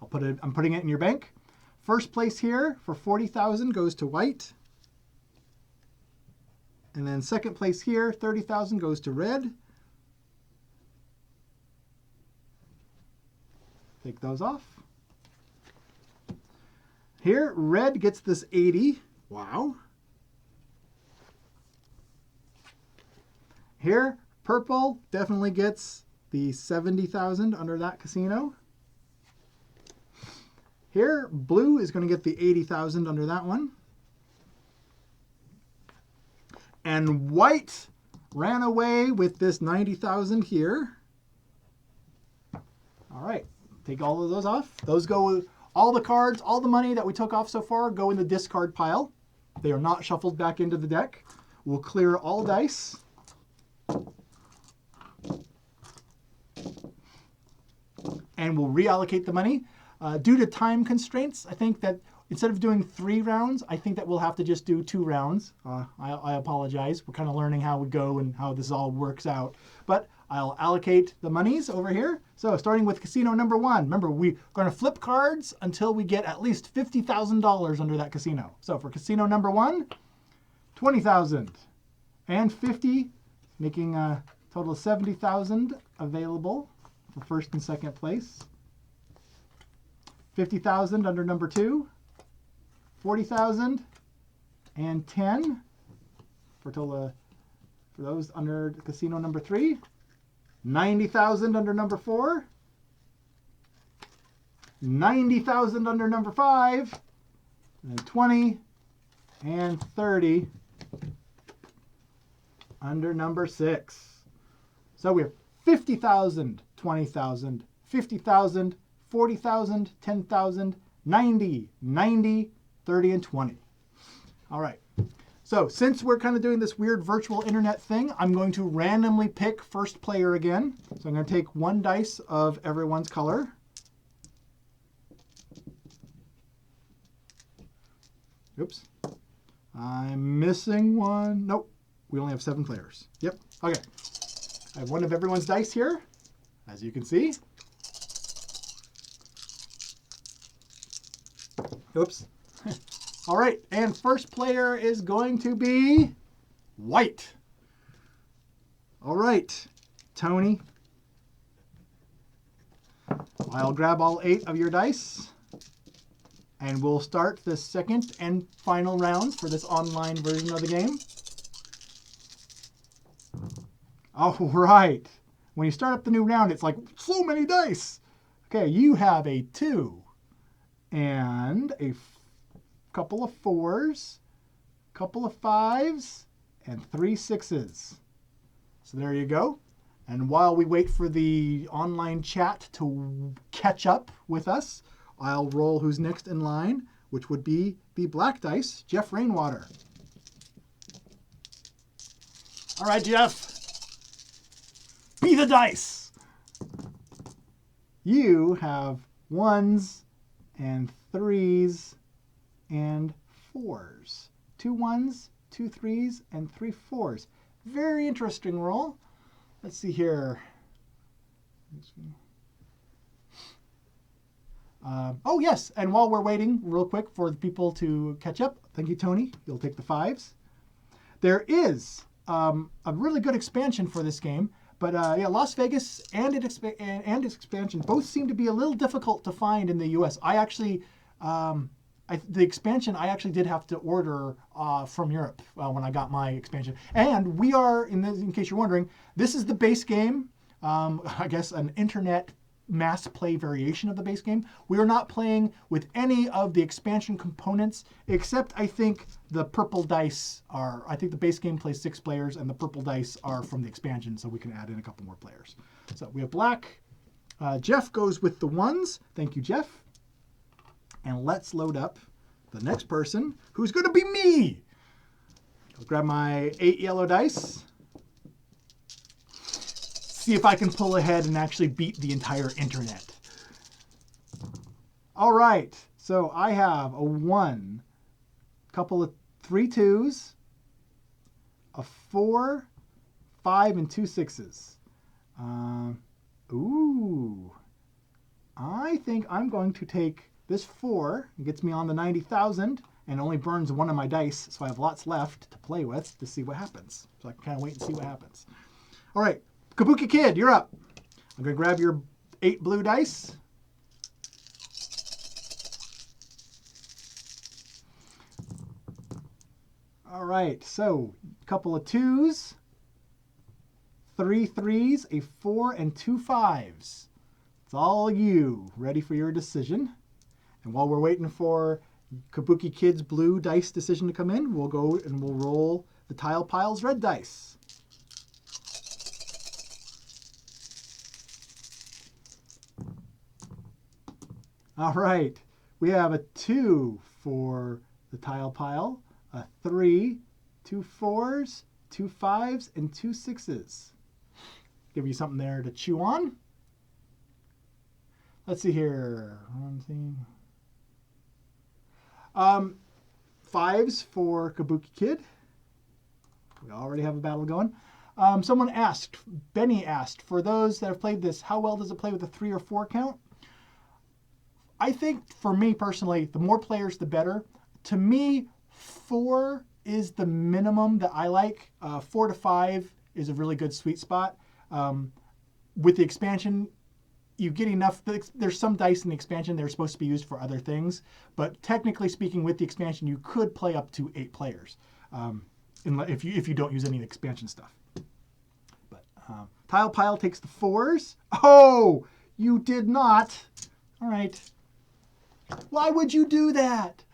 I'm putting it in your bank. First place here for 40,000 goes to white. And then second place here, 30,000 goes to red. Take those off. Here, red gets this 80. Wow. Here, purple definitely gets the 70,000 under that casino. Here, blue is going to get the 80,000 under that one. And white ran away with this 90,000 here. All right, take all of those off. Those go, all the cards, all the money that we took off so far go in the discard pile. They are not shuffled back into the deck. We'll clear all dice. And we'll reallocate the money. Due to time constraints, I think that instead of doing 3 rounds, I think that we'll have to just do 2 rounds. I apologize. We're kind of learning how we go and how this all works out. But I'll allocate the monies over here. So starting with casino number 1. Remember, we're going to flip cards until we get at least $50,000 under that casino. So for casino number 1, 20,000 and 50, making a total of 70,000 available for first and second place. 50,000 under number 2, 40,000 and 10 for total for those under casino number 3, 90,000 under number 4, 90,000 under number 5, and then 20 and 30 under number 6. So we have 50,000, 20,000, 50,000, 40,000, 10,000, 90, 90, 30, and 20. All right. So since we're kind of doing this weird virtual internet thing, I'm going to randomly pick first player again. So I'm going to take 1 dice of everyone's color. Oops. I'm missing one. Nope. We only have 7 players. Yep. Okay. I have 1 of everyone's dice here, as you can see. Oops. All right, and first player is going to be white. All right, Tony. I'll grab all 8 of your dice, and we'll start the second and final rounds for this online version of the game. All right. When you start up the new round, it's like, so many dice. Okay, you have a 2 and a couple of 4s, couple of 5s, and 3 6s. So there you go. And while we wait for the online chat to catch up with us, I'll roll who's next in line, which would be the black dice, Jeff Rainwater. All right, Jeff. Be the dice. You have 1s and 3s and 4s. 2 1s, 2 3s, and 3 4s. Very interesting roll. Let's see here. Oh, yes. And while we're waiting real quick for the people to catch up, thank you, Tony. You'll take the 5s. There is a really good expansion for this game. But yeah, Las Vegas and its expansion both seem to be a little difficult to find in the U.S. I actually the expansion I actually did have to order from Europe when I got my expansion. And we are, in case you're wondering, this is the base game. I guess an internet mass play variation of the base game. We are not playing with any of the expansion components, except I think the purple dice are, I think the base game plays 6 players and the purple dice are from the expansion, so we can add in a couple more players. So we have black. Jeff goes with the 1s. Thank you, Jeff. And let's load up the next person, who's going to be me. I'll grab my 8 yellow dice. See if I can pull ahead and actually beat the entire internet. All right, so I have a 1, couple of 3 2s, a 4, 5, and 2 6s. Ooh, I think I'm going to take this 4. It gets me on the 90,000 and only burns one of my dice, so I have lots left to play with to see what happens. So I can kind of wait and see what happens. All right. Kabuki Kid, you're up. I'm going to grab your 8 blue dice. All right, so a couple of 2s, 3 3s, a 4, and 2 5s. It's all you. Ready for your decision. And while we're waiting for Kabuki Kid's blue dice decision to come in, we'll go and we'll roll the Tile Pile's red dice. All right, we have a 2 for the Tile Pile, a 3, 2 4s, 2 5s, and 2 6s. Give you something there to chew on. Let's see here. 5s for Kabuki Kid. We already have a battle going. Someone asked, Benny asked, for those that have played this, how well does it play with a 3 or 4 count? I think for me personally, the more players, the better. To me, 4 is the minimum that I like. 4 to 5 is a really good sweet spot. With the expansion, you get enough. There's some dice in the expansion that are supposed to be used for other things. But technically speaking, with the expansion, you could play up to 8 players if you don't use any of the expansion stuff. But Tile Pile takes the 4s. Oh, you did not. All right. Why would you do that?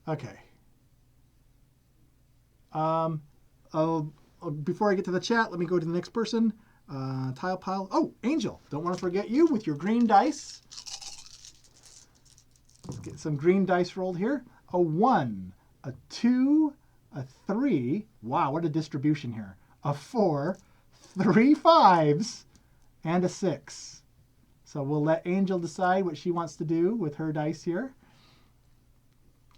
Okay. Before I get to the chat, let me go to the next person. Tile Pile. Oh, Angel. Don't want to forget you with your green dice. Let's get some green dice rolled here. A 1, a 2, a 3. Wow, what a distribution here. A 4, 3 5s, and a 6. So we'll let Angel decide what she wants to do with her dice here.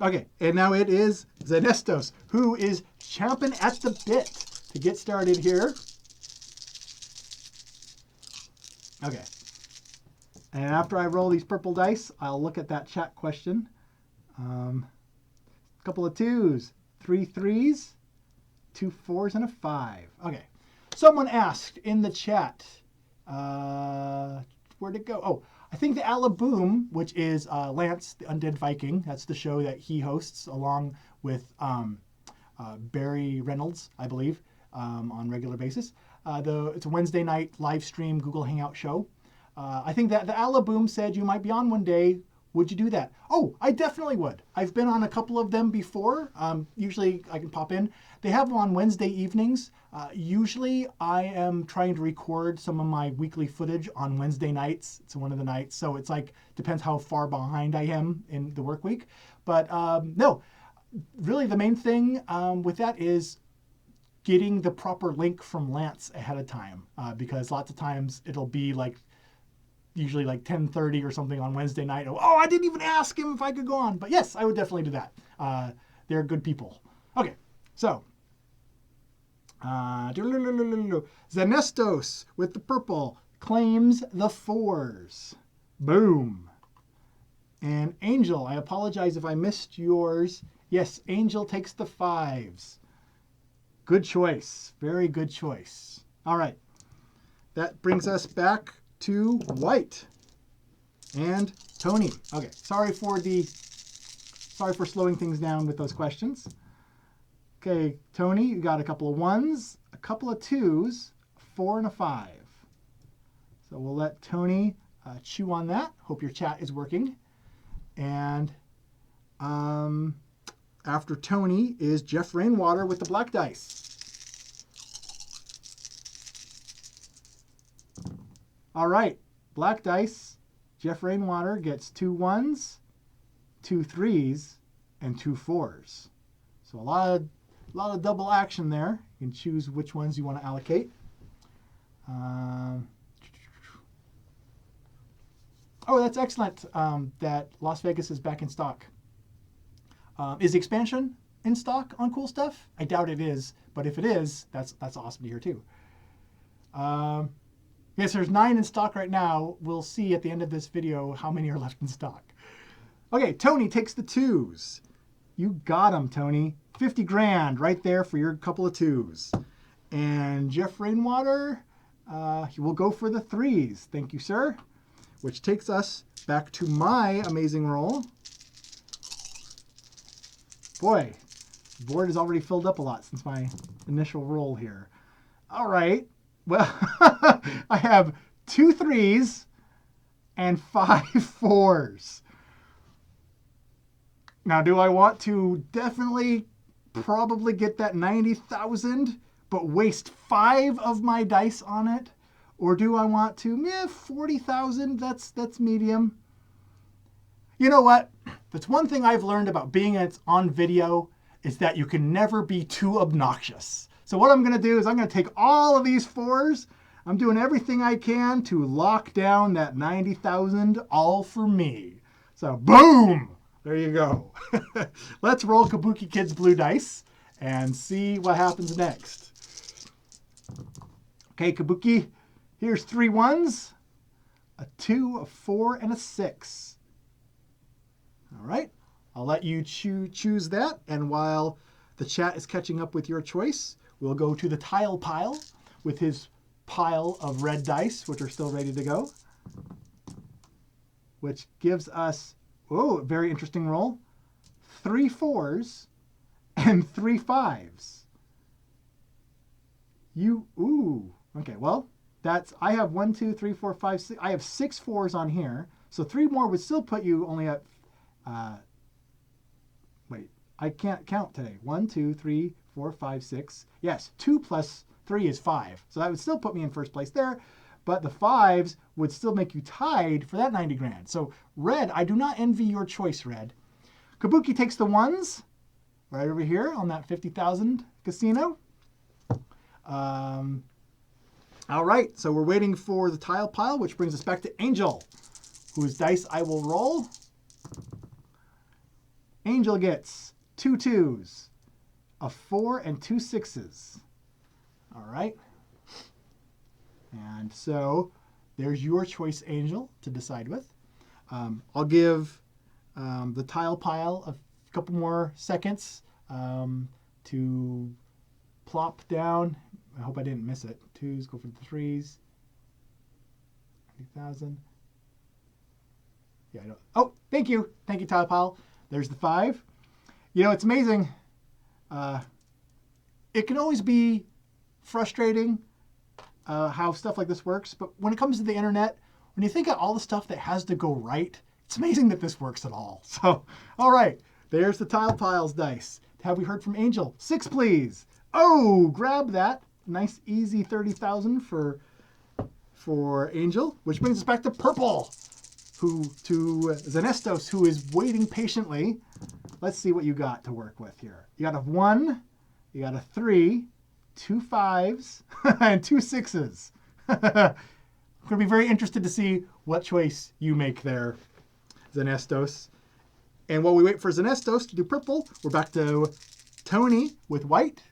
Okay, and now it is Zenestos, who is chomping at the bit to get started here. Okay. And after I roll these purple dice, I'll look at that chat question. A couple of 2s, 3 3s, 2 4s, and a 5. Okay. Someone asked in the chat, where'd it go? Oh, I think the Alaboom, which is Lance, the Undead Viking. That's the show that he hosts along with Barry Reynolds, I believe, on a regular basis. It's a Wednesday night live stream Google Hangout show. I think that the Alaboom said you might be on one day. Would you do that? Oh, I definitely would. I've been on a couple of them before. Usually I can pop in. They have them on Wednesday evenings. Usually I am trying to record some of my weekly footage on Wednesday nights. It's one of the nights. So it's like, depends how far behind I am in the work week. But no, really the main thing with that is getting the proper link from Lance ahead of time. Because lots of times it'll be like, usually like 10:30 or something on Wednesday night. Oh, I didn't even ask him if I could go on. But yes, I would definitely do that. They're good people. Okay, so. Zenestos with the purple claims the 4s. Boom. And Angel, I apologize if I missed yours. Yes, Angel takes the 5s. Good choice. Very good choice. All right. That brings us back to white and Tony. Okay, sorry for the Sorry for slowing things down with those questions. Okay, Tony, you got a couple of 1s, a couple of 2s, a 4, and a 5. So we'll let Tony chew on that. Hope your chat is working. And after Tony is Jeff Rainwater with the black dice. All right, black dice. Jeff Rainwater gets 2 1s, 2 3s, and 2 4s. So a lot of double action there. You can choose which ones you want to allocate. Oh, that's excellent that Las Vegas is back in stock. Is the expansion in stock on Cool Stuff? I doubt it is, but if it is, that's awesome to hear too. Yes, there's 9 in stock right now. We'll see at the end of this video how many are left in stock. Okay, Tony takes the 2s. You got them, Tony. 50 grand right there for your couple of 2s. And Jeff Rainwater, he will go for the 3s. Thank you, sir. Which takes us back to my amazing roll. Boy, the board has already filled up a lot since my initial roll here. All right. Well, I have 2 3s and 5 4s. Now, do I want to definitely probably get that 90,000, but waste 5 of my dice on it? Or do I want to, 40,000, that's medium. You know what? That's one thing I've learned about being on video is that you can never be too obnoxious. So what I'm going to do is I'm going to take all of these 4s. I'm doing everything I can to lock down that 90,000 all for me. So boom! There you go. Let's roll Kabuki Kids Blue Dice and see what happens next. Okay, Kabuki, here's 3 1s, a 2, a 4, and a 6. All right, I'll let you choose that. And while the chat is catching up with your choice, we'll go to the tile pile with his pile of red dice, which are still ready to go, which gives us, oh, a very interesting roll, 3 4s and 3 5s. Okay, well, I have 1, 2, 3, 4, 5, 6. I have 6 4s on here. So 3 more would still put you only at, wait, I can't count today. 1, 2, 3, 4, 5, 6. Yes, 2 plus 3 is 5. So that would still put me in first place there. But the 5s would still make you tied for that 90 grand. So Red, I do not envy your choice, Red. Kabuki takes the 1s right over here on that 50,000 casino. All right, so we're waiting for the tile pile, which brings us back to Angel, whose dice I will roll. Angel gets 2 2s, a 4, and 2 6s. All right. And so there's your choice, Angel, to decide with. I'll give the tile pile a couple more seconds to plop down. I hope I didn't miss it. 2s, go for the 3s. 90,000. Yeah, I don't. Oh, thank you. Thank you, tile pile. There's the 5. You know, it's amazing. It can always be frustrating how stuff like this works. But when it comes to the internet, when you think of all the stuff that has to go right, it's amazing that this works at all. So, all right, there's the tile piles dice. Have we heard from Angel? 6, please. Oh, grab that. Nice, easy 30,000 for Angel, which brings us back to Purple, to Zanestos, who is waiting patiently. Let's see what you got to work with here. You got a 1, you got a 3, 2 5s, and 2 6s. I'm going to be very interested to see what choice you make there, Zanestos. And while we wait for Zanestos to do purple, we're back to Tony with white.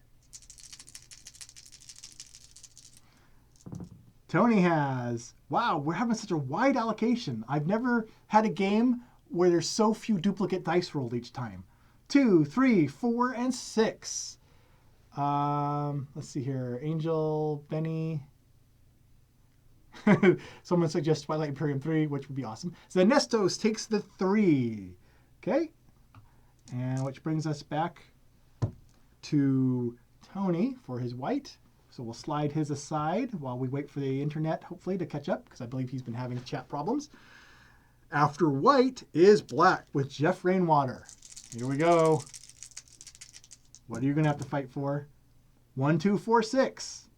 Tony has, wow, we're having such a wide allocation. I've never had a game where there's so few duplicate dice rolled each time. 2, 3, 4, and 6. Let's see here. Angel, Benny. Someone suggests Twilight Imperium 3, which would be awesome. Zanestos takes the 3. Okay. And which brings us back to Tony for his white. So we'll slide his aside while we wait for the internet, hopefully, to catch up, because I believe he's been having chat problems. After white is black with Jeff Rainwater. Here we go. What are you going to have to fight for? 1, 2, 4, 6.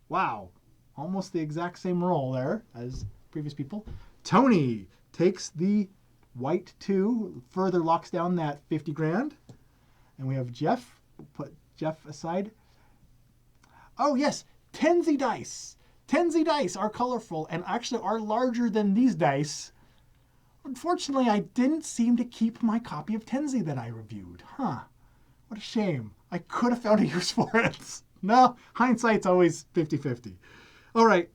Wow. Almost the exact same roll there as previous people. Tony takes the white 2, further locks down that 50 grand. And we have Jeff. We'll put Jeff aside. Oh, yes. Tenzi dice. Tenzi dice are colorful and actually are larger than these dice. Unfortunately, I didn't seem to keep my copy of Tenzi that I reviewed. Huh. What a shame. I could have found a use for it. No, hindsight's always 50-50. All right.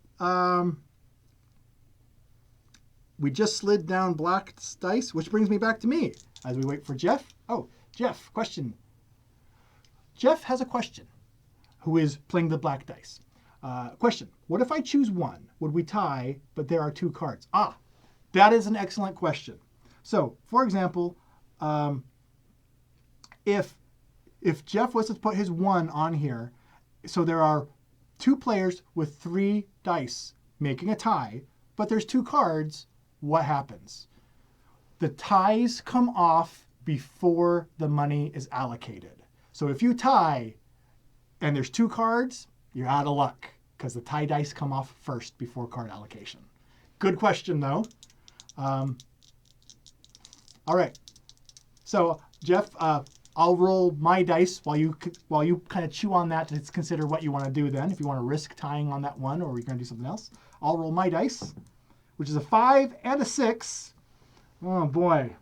We just slid down black dice, which brings me back to me as we wait for Jeff. Oh, Jeff, question. Jeff has a question, who is playing the black dice. Question, what if I choose 1? Would we tie, but there are 2 cards? Ah, that is an excellent question. So, for example, if Jeff was to put his 1 on here, so there are 2 players with 3 dice making a tie, but there's 2 cards, what happens? The ties come off before the money is allocated. So if you tie and there's 2 cards, you're out of luck because the tie dice come off first before card allocation. Good question, though. All right. So, Jeff, I'll roll my dice while you kind of chew on that to consider what you want to do then. If you want to risk tying on that 1 or you're going to do something else. I'll roll my dice, which is a 5 and a 6. Oh, boy.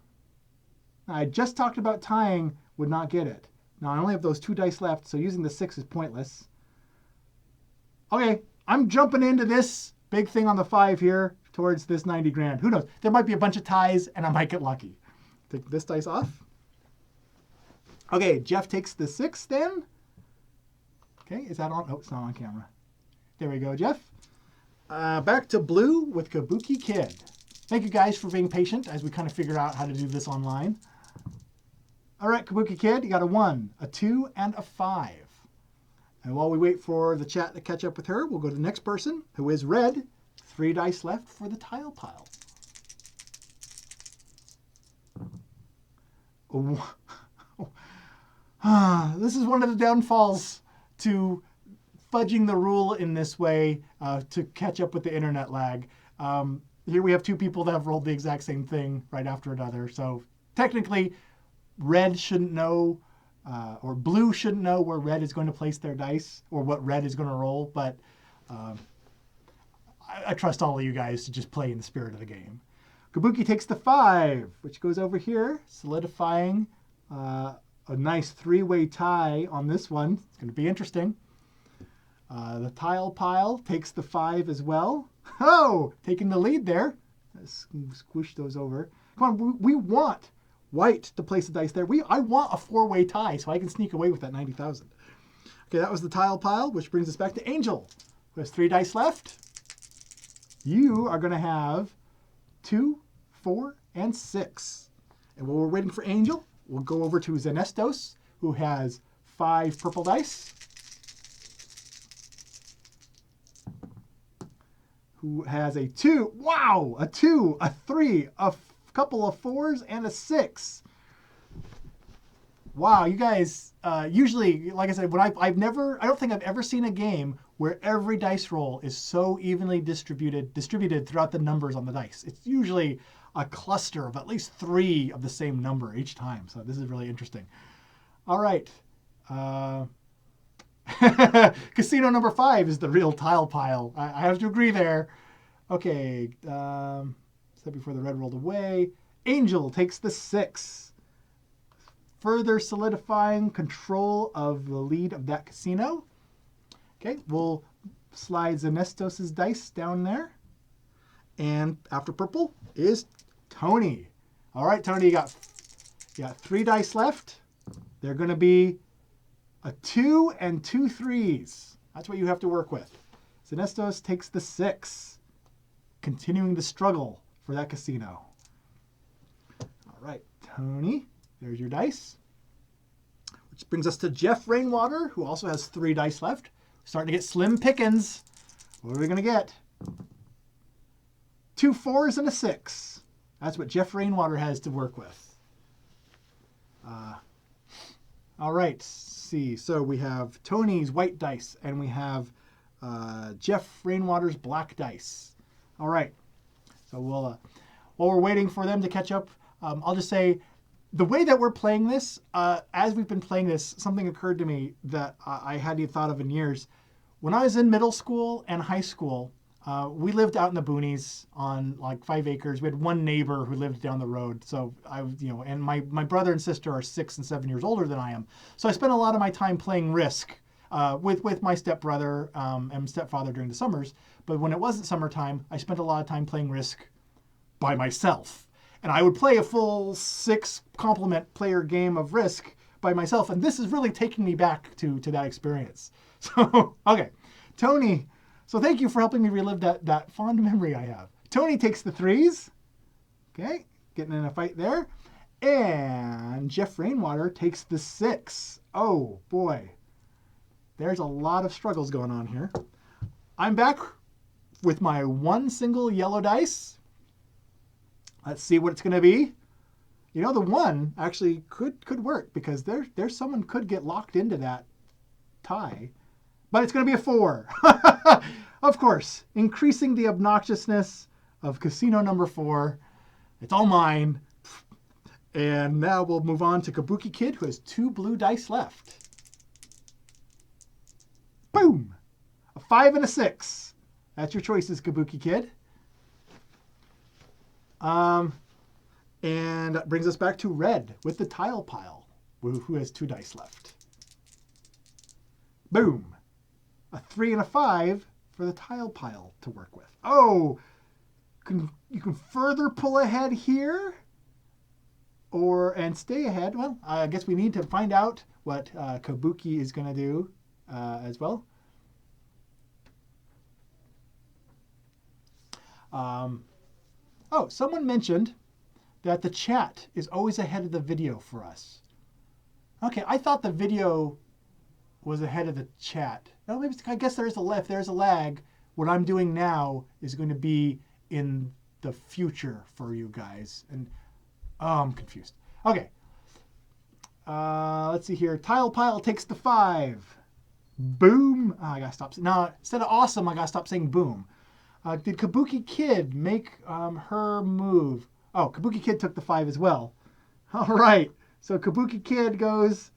I just talked about tying, would not get it. Now, I only have those 2 dice left, so using the 6 is pointless. Okay, I'm jumping into this big thing on the 5 here towards this 90 grand. Who knows? There might be a bunch of ties, and I might get lucky. Take this dice off. Okay, Jeff takes the 6 then. Okay, is that on? Oh, it's not on camera. There we go, Jeff. Back to blue with Kabuki Kid. Thank you guys for being patient as we kind of figure out how to do this online. All right, Kabuki Kid, you got a 1, a 2, and a 5. And while we wait for the chat to catch up with her, we'll go to the next person, who is red. 3 dice left for the tile pile. This is one of the downfalls to fudging the rule in this way to catch up with the internet lag. Here we have 2 people that have rolled the exact same thing right after another. So technically, red shouldn't know, or blue shouldn't know where red is going to place their dice or what red is going to roll. But I trust all of you guys to just play in the spirit of the game. Kabuki takes the 5, which goes over here, solidifying a nice 3-way tie on this one. It's going to be interesting. The tile pile takes the 5 as well. Oh, taking the lead there. Let's squish those over. Come on, we want white to place the dice there. I want a 4-way tie so I can sneak away with that 90,000. Okay, that was the tile pile, which brings us back to Angel, who has 3 dice left. You are going to have 2, 4, and 6. And while we're waiting for Angel, we'll go over to Zenestos, who has 5 purple dice. Who has a 2. Wow! A 2, a 3, a couple of 4s, and a 6. Wow, you guys, usually, like I said, when I don't think I've ever seen a game where every dice roll is so evenly distributed throughout the numbers on the dice. It's usually a cluster of at least 3 of the same number each time. So this is really interesting. All right. Casino number 5 is the real tile pile. I have to agree there. Okay. Said before the red rolled away. Angel takes the 6. Further solidifying control of the lead of that casino. Okay, we'll slide Zenestos' dice down there. And after purple is Tony. All right, Tony, you got 3 dice left. They're going to be a 2 and 2 3s. That's what you have to work with. Zenestos takes the 6, continuing the struggle for that casino. All right, Tony. There's your dice. Which brings us to Jeff Rainwater, who also has 3 dice left. Starting to get slim pickings. What are we going to get? 2 4s and a 6. That's what Jeff Rainwater has to work with. All right, let's see. So we have Tony's white dice, and we have Jeff Rainwater's black dice. All right. So we'll, while we're waiting for them to catch up, I'll just say the way that we're playing this, as we've been playing this, something occurred to me that I hadn't thought of in years. When I was in middle school and high school, we lived out in the boonies on like 5 acres. We had one neighbor who lived down the road. So and my brother and sister are 6 and 7 years older than I am. So I spent a lot of my time playing Risk with my stepbrother and stepfather during the summers. But when it wasn't summertime, I spent a lot of time playing Risk by myself. And I would play a full 6 complement player game of Risk by myself. And this is really taking me back to that experience. So, okay, Tony. So thank you for helping me relive that fond memory I have. Tony takes the 3s. Okay, getting in a fight there. And Jeff Rainwater takes the 6. Oh, boy. There's a lot of struggles going on here. I'm back with my 1 single yellow dice. Let's see what it's going to be. You know, the 1 actually could work because there's someone could get locked into that tie. But it's going to be a 4. Of course, increasing the obnoxiousness of casino number 4. It's all mine. And now we'll move on to Kabuki Kid, who has 2 blue dice left. Boom! A 5 and a 6. That's your choices, Kabuki Kid. And that brings us back to Red with the tile pile, who has 2 dice left. Boom! A 3 and a 5 for the tile pile to work with. Oh, you can further pull ahead here and stay ahead. Well, I guess we need to find out what Kabuki is going to do as well. Someone mentioned that the chat is always ahead of the video for us. Okay, I thought the video was ahead of the chat. No, maybe I guess there's a lag. What I'm doing now is going to be in the future for you guys. And I'm confused. Okay. Let's see here. Tile pile takes the 5. Boom. Oh, I gotta stop. No, instead of awesome, I gotta stop saying boom. Did Kabuki Kid make her move? Oh, Kabuki Kid took the 5 as well. All right. So Kabuki Kid goes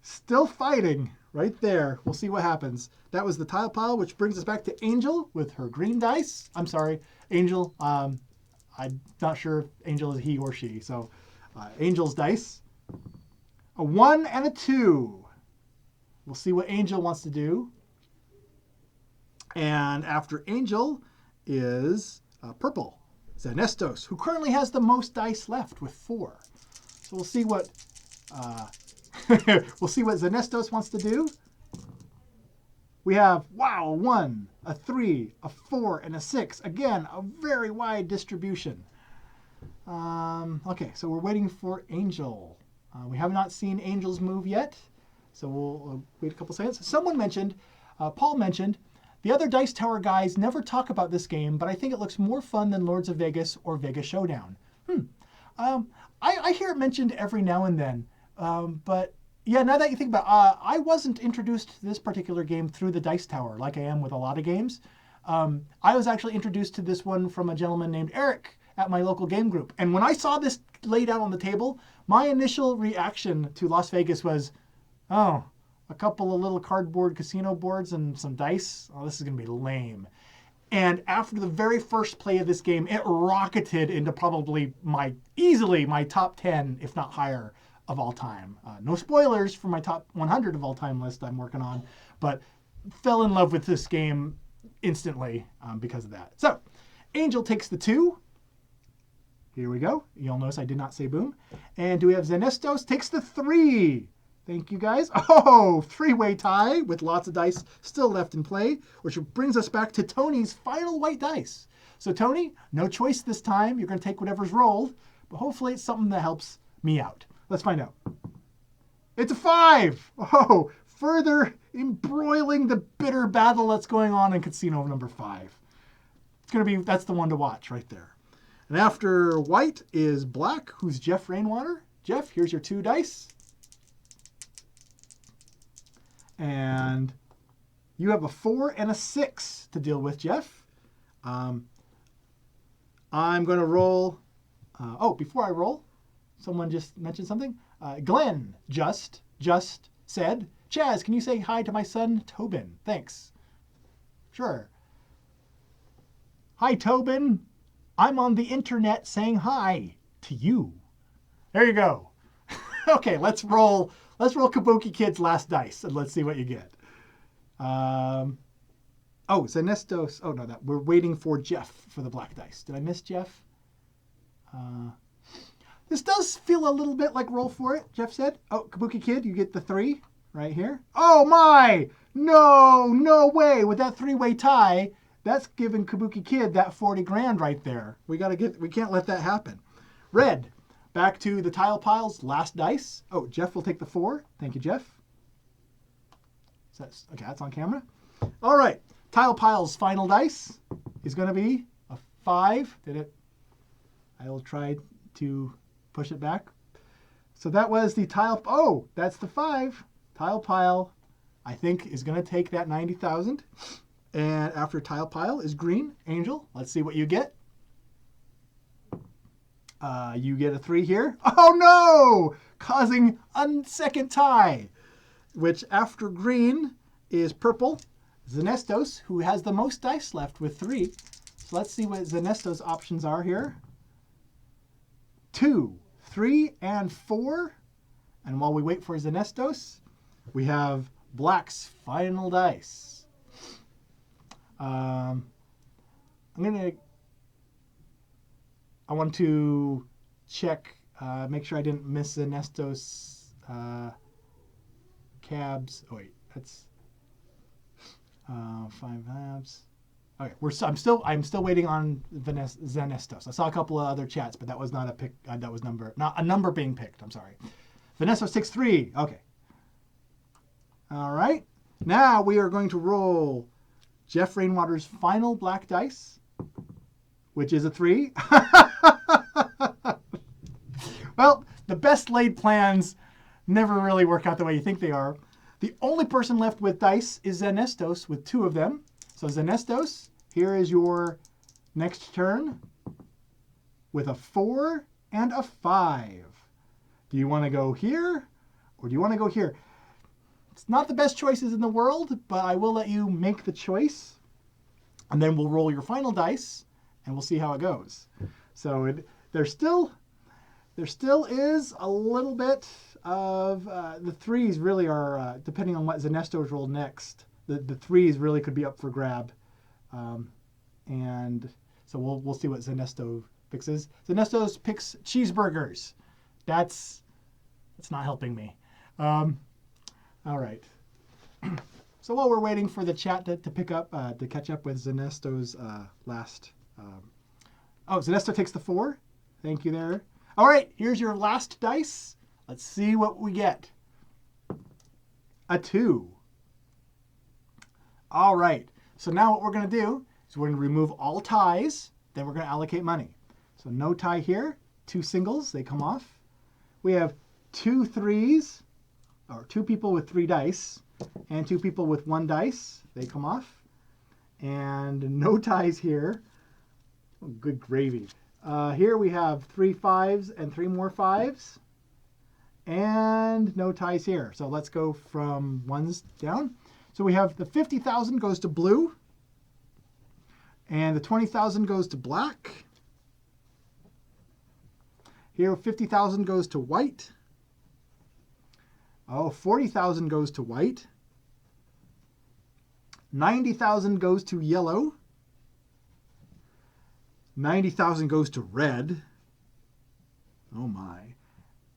still fighting. Right there. We'll see what happens. That was the tile pile, which brings us back to Angel with her green dice. I'm sorry, Angel. I'm not sure if Angel is he or she. So Angel's dice. A 1 and a 2. We'll see what Angel wants to do. And after Angel is purple, Zanestos, who currently has the most dice left with 4. So we'll see what... we'll see what Zanestos wants to do. We have, wow, a 1, a 3, a 4, and a 6. Again, a very wide distribution. Okay, so we're waiting for Angel. We have not seen Angel's move yet, so we'll wait a couple seconds. Someone mentioned, Paul mentioned, the other Dice Tower guys never talk about this game, but I think it looks more fun than Lords of Vegas or Vegas Showdown. I hear it mentioned every now and then. But yeah, now that you think about it, I wasn't introduced to this particular game through the Dice Tower like I am with a lot of games. I was actually introduced to this one from a gentleman named Eric at my local game group. And when I saw this laid out on the table, my initial reaction to Las Vegas was, oh, a couple of little cardboard casino boards and some dice. Oh, this is going to be lame. And after the very first play of this game, it rocketed into probably easily my top 10, if not higher, of all time. No spoilers for my top 100 of all time list I'm working on, but fell in love with this game instantly because of that. So Angel takes the 2. Here we go. You'll notice I did not say boom. And do we have Zanestos takes the 3? Thank you, guys. Oh, 3-way tie with lots of dice still left in play, which brings us back to Tony's final white dice. So Tony, no choice this time. You're going to take whatever's rolled, but hopefully it's something that helps me out. Let's find out. It's a 5. Oh, further embroiling the bitter battle that's going on in casino number 5. It's going to be, that's the one to watch right there. And after white is black, who's Jeff Rainwater. Jeff, here's your 2 dice. And you have a 4 and a 6 to deal with, Jeff. I'm going to roll. Before I roll, someone just mentioned something. Glenn just said, Chaz, can you say hi to my son, Tobin? Thanks. Sure. Hi, Tobin. I'm on the internet saying hi to you. There you go. Okay, let's roll Kabuki Kid's last dice and let's see what you get. Zenestos. Oh, no, we're waiting for Jeff for the black dice. Did I miss Jeff? This does feel a little bit like roll for it, Jeff said. Oh, Kabuki Kid, you get the 3 right here. Oh, my! No way. With that 3-way tie, that's giving Kabuki Kid that 40 grand right there. We can't let that happen. Red, back to the tile pile's last dice. Oh, Jeff will take the 4. Thank you, Jeff. Okay, that's on camera. All right, tile pile's final dice is going to be a 5. Did it? I will try to push it back. So that was the tile. Oh, that's the 5. Tile pile, I think, is going to take that 90,000. And after tile pile is green. Angel, let's see what you get. You get a 3 here. Oh, no! Causing a second tie, which after green is purple. Zenestos, who has the most dice left with 3. So let's see what Zenestos' options are here. 2, 3, and 4. And while we wait for Zenestos, we have black's final dice. I want to check, make sure I didn't miss Zenestos cabs. Oh wait, that's 5 halves. Okay, I'm still waiting on Zenestos. I saw a couple of other chats, but that was not a pick. That was not a number being picked. I'm sorry. Zenestos takes 3. Okay. All right. Now we are going to roll Jeff Rainwater's final black dice, which is a 3. Well, the best laid plans never really work out the way you think they are. The only person left with dice is Zenestos with 2 of them. So Zenestos, here is your next turn with a 4 and a 5. Do you want to go here or do you want to go here? It's not the best choices in the world, but I will let you make the choice. And then we'll roll your final dice and we'll see how it goes. So there still is a little bit of the 3s really are, depending on what Zenestos rolled next, the 3s really could be up for grab. And so we'll see what Zenestos picks. Zenestos picks cheeseburgers. That's not helping me. All right. So while we're waiting for the chat to pick up, to catch up with Zenestos' last. Zenesto takes the 4. Thank you there. All right, here's your last dice. Let's see what we get. A 2. All right. So now what we're going to do is we're going to remove all ties. Then we're going to allocate money. So no tie here. 2 singles. They come off. We have 2 3s, or 2 people with 3 dice, and 2 people with 1 dice. They come off. And no ties here. Oh, good gravy. Here we have 3 5s and 3 more 5s. And no ties here. So let's go from 1s down. So we have the 50,000 goes to blue. And the 20,000 goes to black. Here 50,000 goes to white. 40,000 goes to white. 90,000 goes to yellow. 90,000 goes to red. Oh my.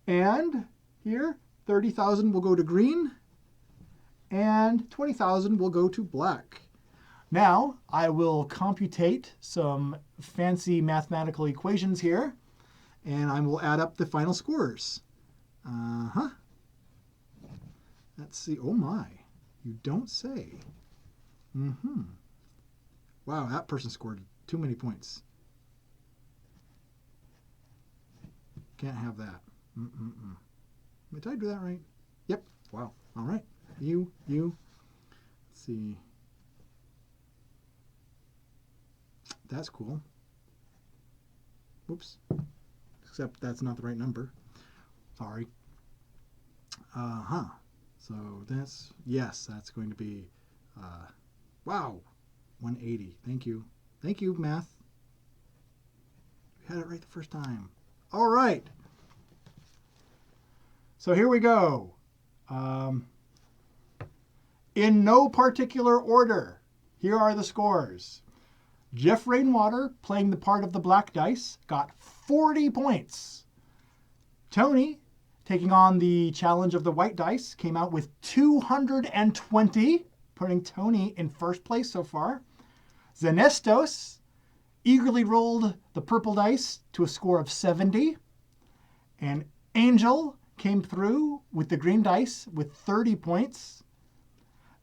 And here, 30,000 will go to green. And 20,000 will go to black. Now, I will computate some fancy mathematical equations here. And I will add up the final scores. Uh-huh. Let's see. Oh, my. You don't say. Mm-hmm. Wow, that person scored too many points. Can't have that. Mm-mm-mm. Did I do that right? Yep. Wow. All right. You. Let's see. That's cool. Oops. Except that's not the right number. Sorry. Uh-huh. So that's, yes, that's going to be, wow, 180. Thank you. Thank you, math. We had it right the first time. All right. So here we go. In no particular order, here are the scores. Jeff Rainwater, playing the part of the black dice, got 40 points. Tony, taking on the challenge of the white dice, came out with 220, putting Tony in first place so far. Zenestos eagerly rolled the purple dice to a score of 70. And Angel came through with the green dice with 30 points.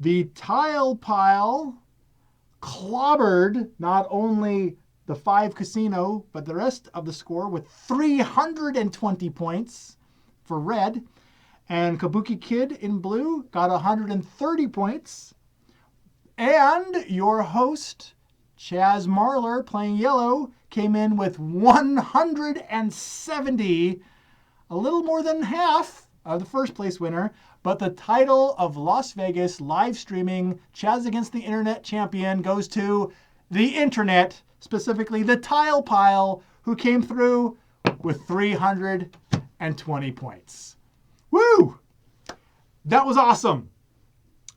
The tile pile clobbered not only the 5 casino, but the rest of the score with 320 points for red. And Kabuki Kid in blue got 130 points. And your host, Chaz Marler, playing yellow, came in with 170, a little more than half of the first place winner. But the title of Las Vegas live streaming Chaz Against the Internet champion goes to the internet, specifically the tile pile, who came through with 320 points. Woo! That was awesome.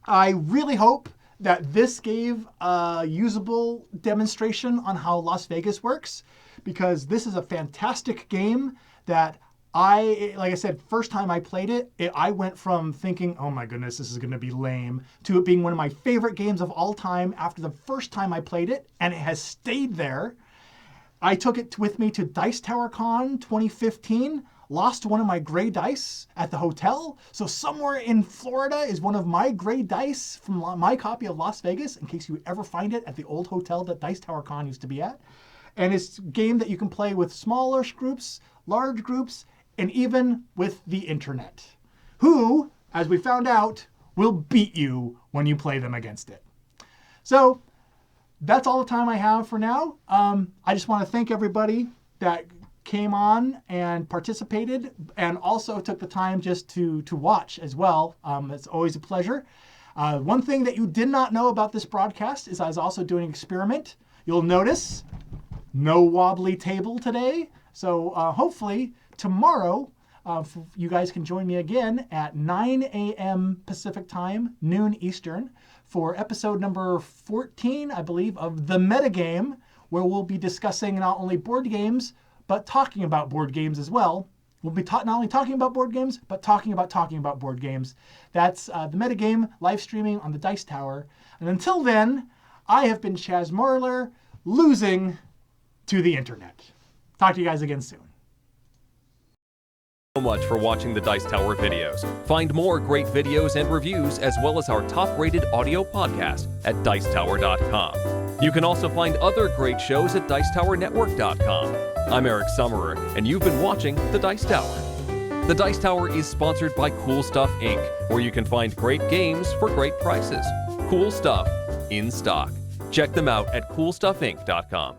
I really hope that this gave a usable demonstration on how Las Vegas works, because this is a fantastic game that like I said, first time I played it, I went from thinking, oh my goodness, this is going to be lame, to it being one of my favorite games of all time after the first time I played it, and it has stayed there. I took it with me to Dice Tower Con 2015, lost one of my gray dice at the hotel, so somewhere in Florida is one of my gray dice from my copy of Las Vegas, in case you ever find it at the old hotel that Dice Tower Con used to be at. And it's a game that you can play with smaller groups, large groups, and even with the internet, who, as we found out, will beat you when you play them against it. So that's all the time I have for now. I just want to thank everybody that came on and participated, and also took the time just to watch as well. It's always a pleasure. One thing that you did not know about this broadcast is I was also doing an experiment. You'll notice no wobbly table today. So hopefully tomorrow, you guys can join me again at 9 a.m. Pacific time, noon Eastern, for episode number 14, I believe, of The Metagame, where we'll be discussing not only board games, but talking about board games as well. We'll be not only talking about board games, but talking about board games. That's The Metagame live streaming on the Dice Tower. And until then, I have been Chaz Marler, losing to the internet. Talk to you guys again soon. So much for watching the Dice Tower videos. Find more great videos and reviews, as well as our top-rated audio podcast at Dicetower.com. You can also find other great shows at Dicetowernetwork.com. I'm Eric Summerer, and you've been watching The Dice Tower. The Dice Tower is sponsored by Cool Stuff Inc., where you can find great games for great prices. Cool stuff in stock. Check them out at CoolStuffInc.com.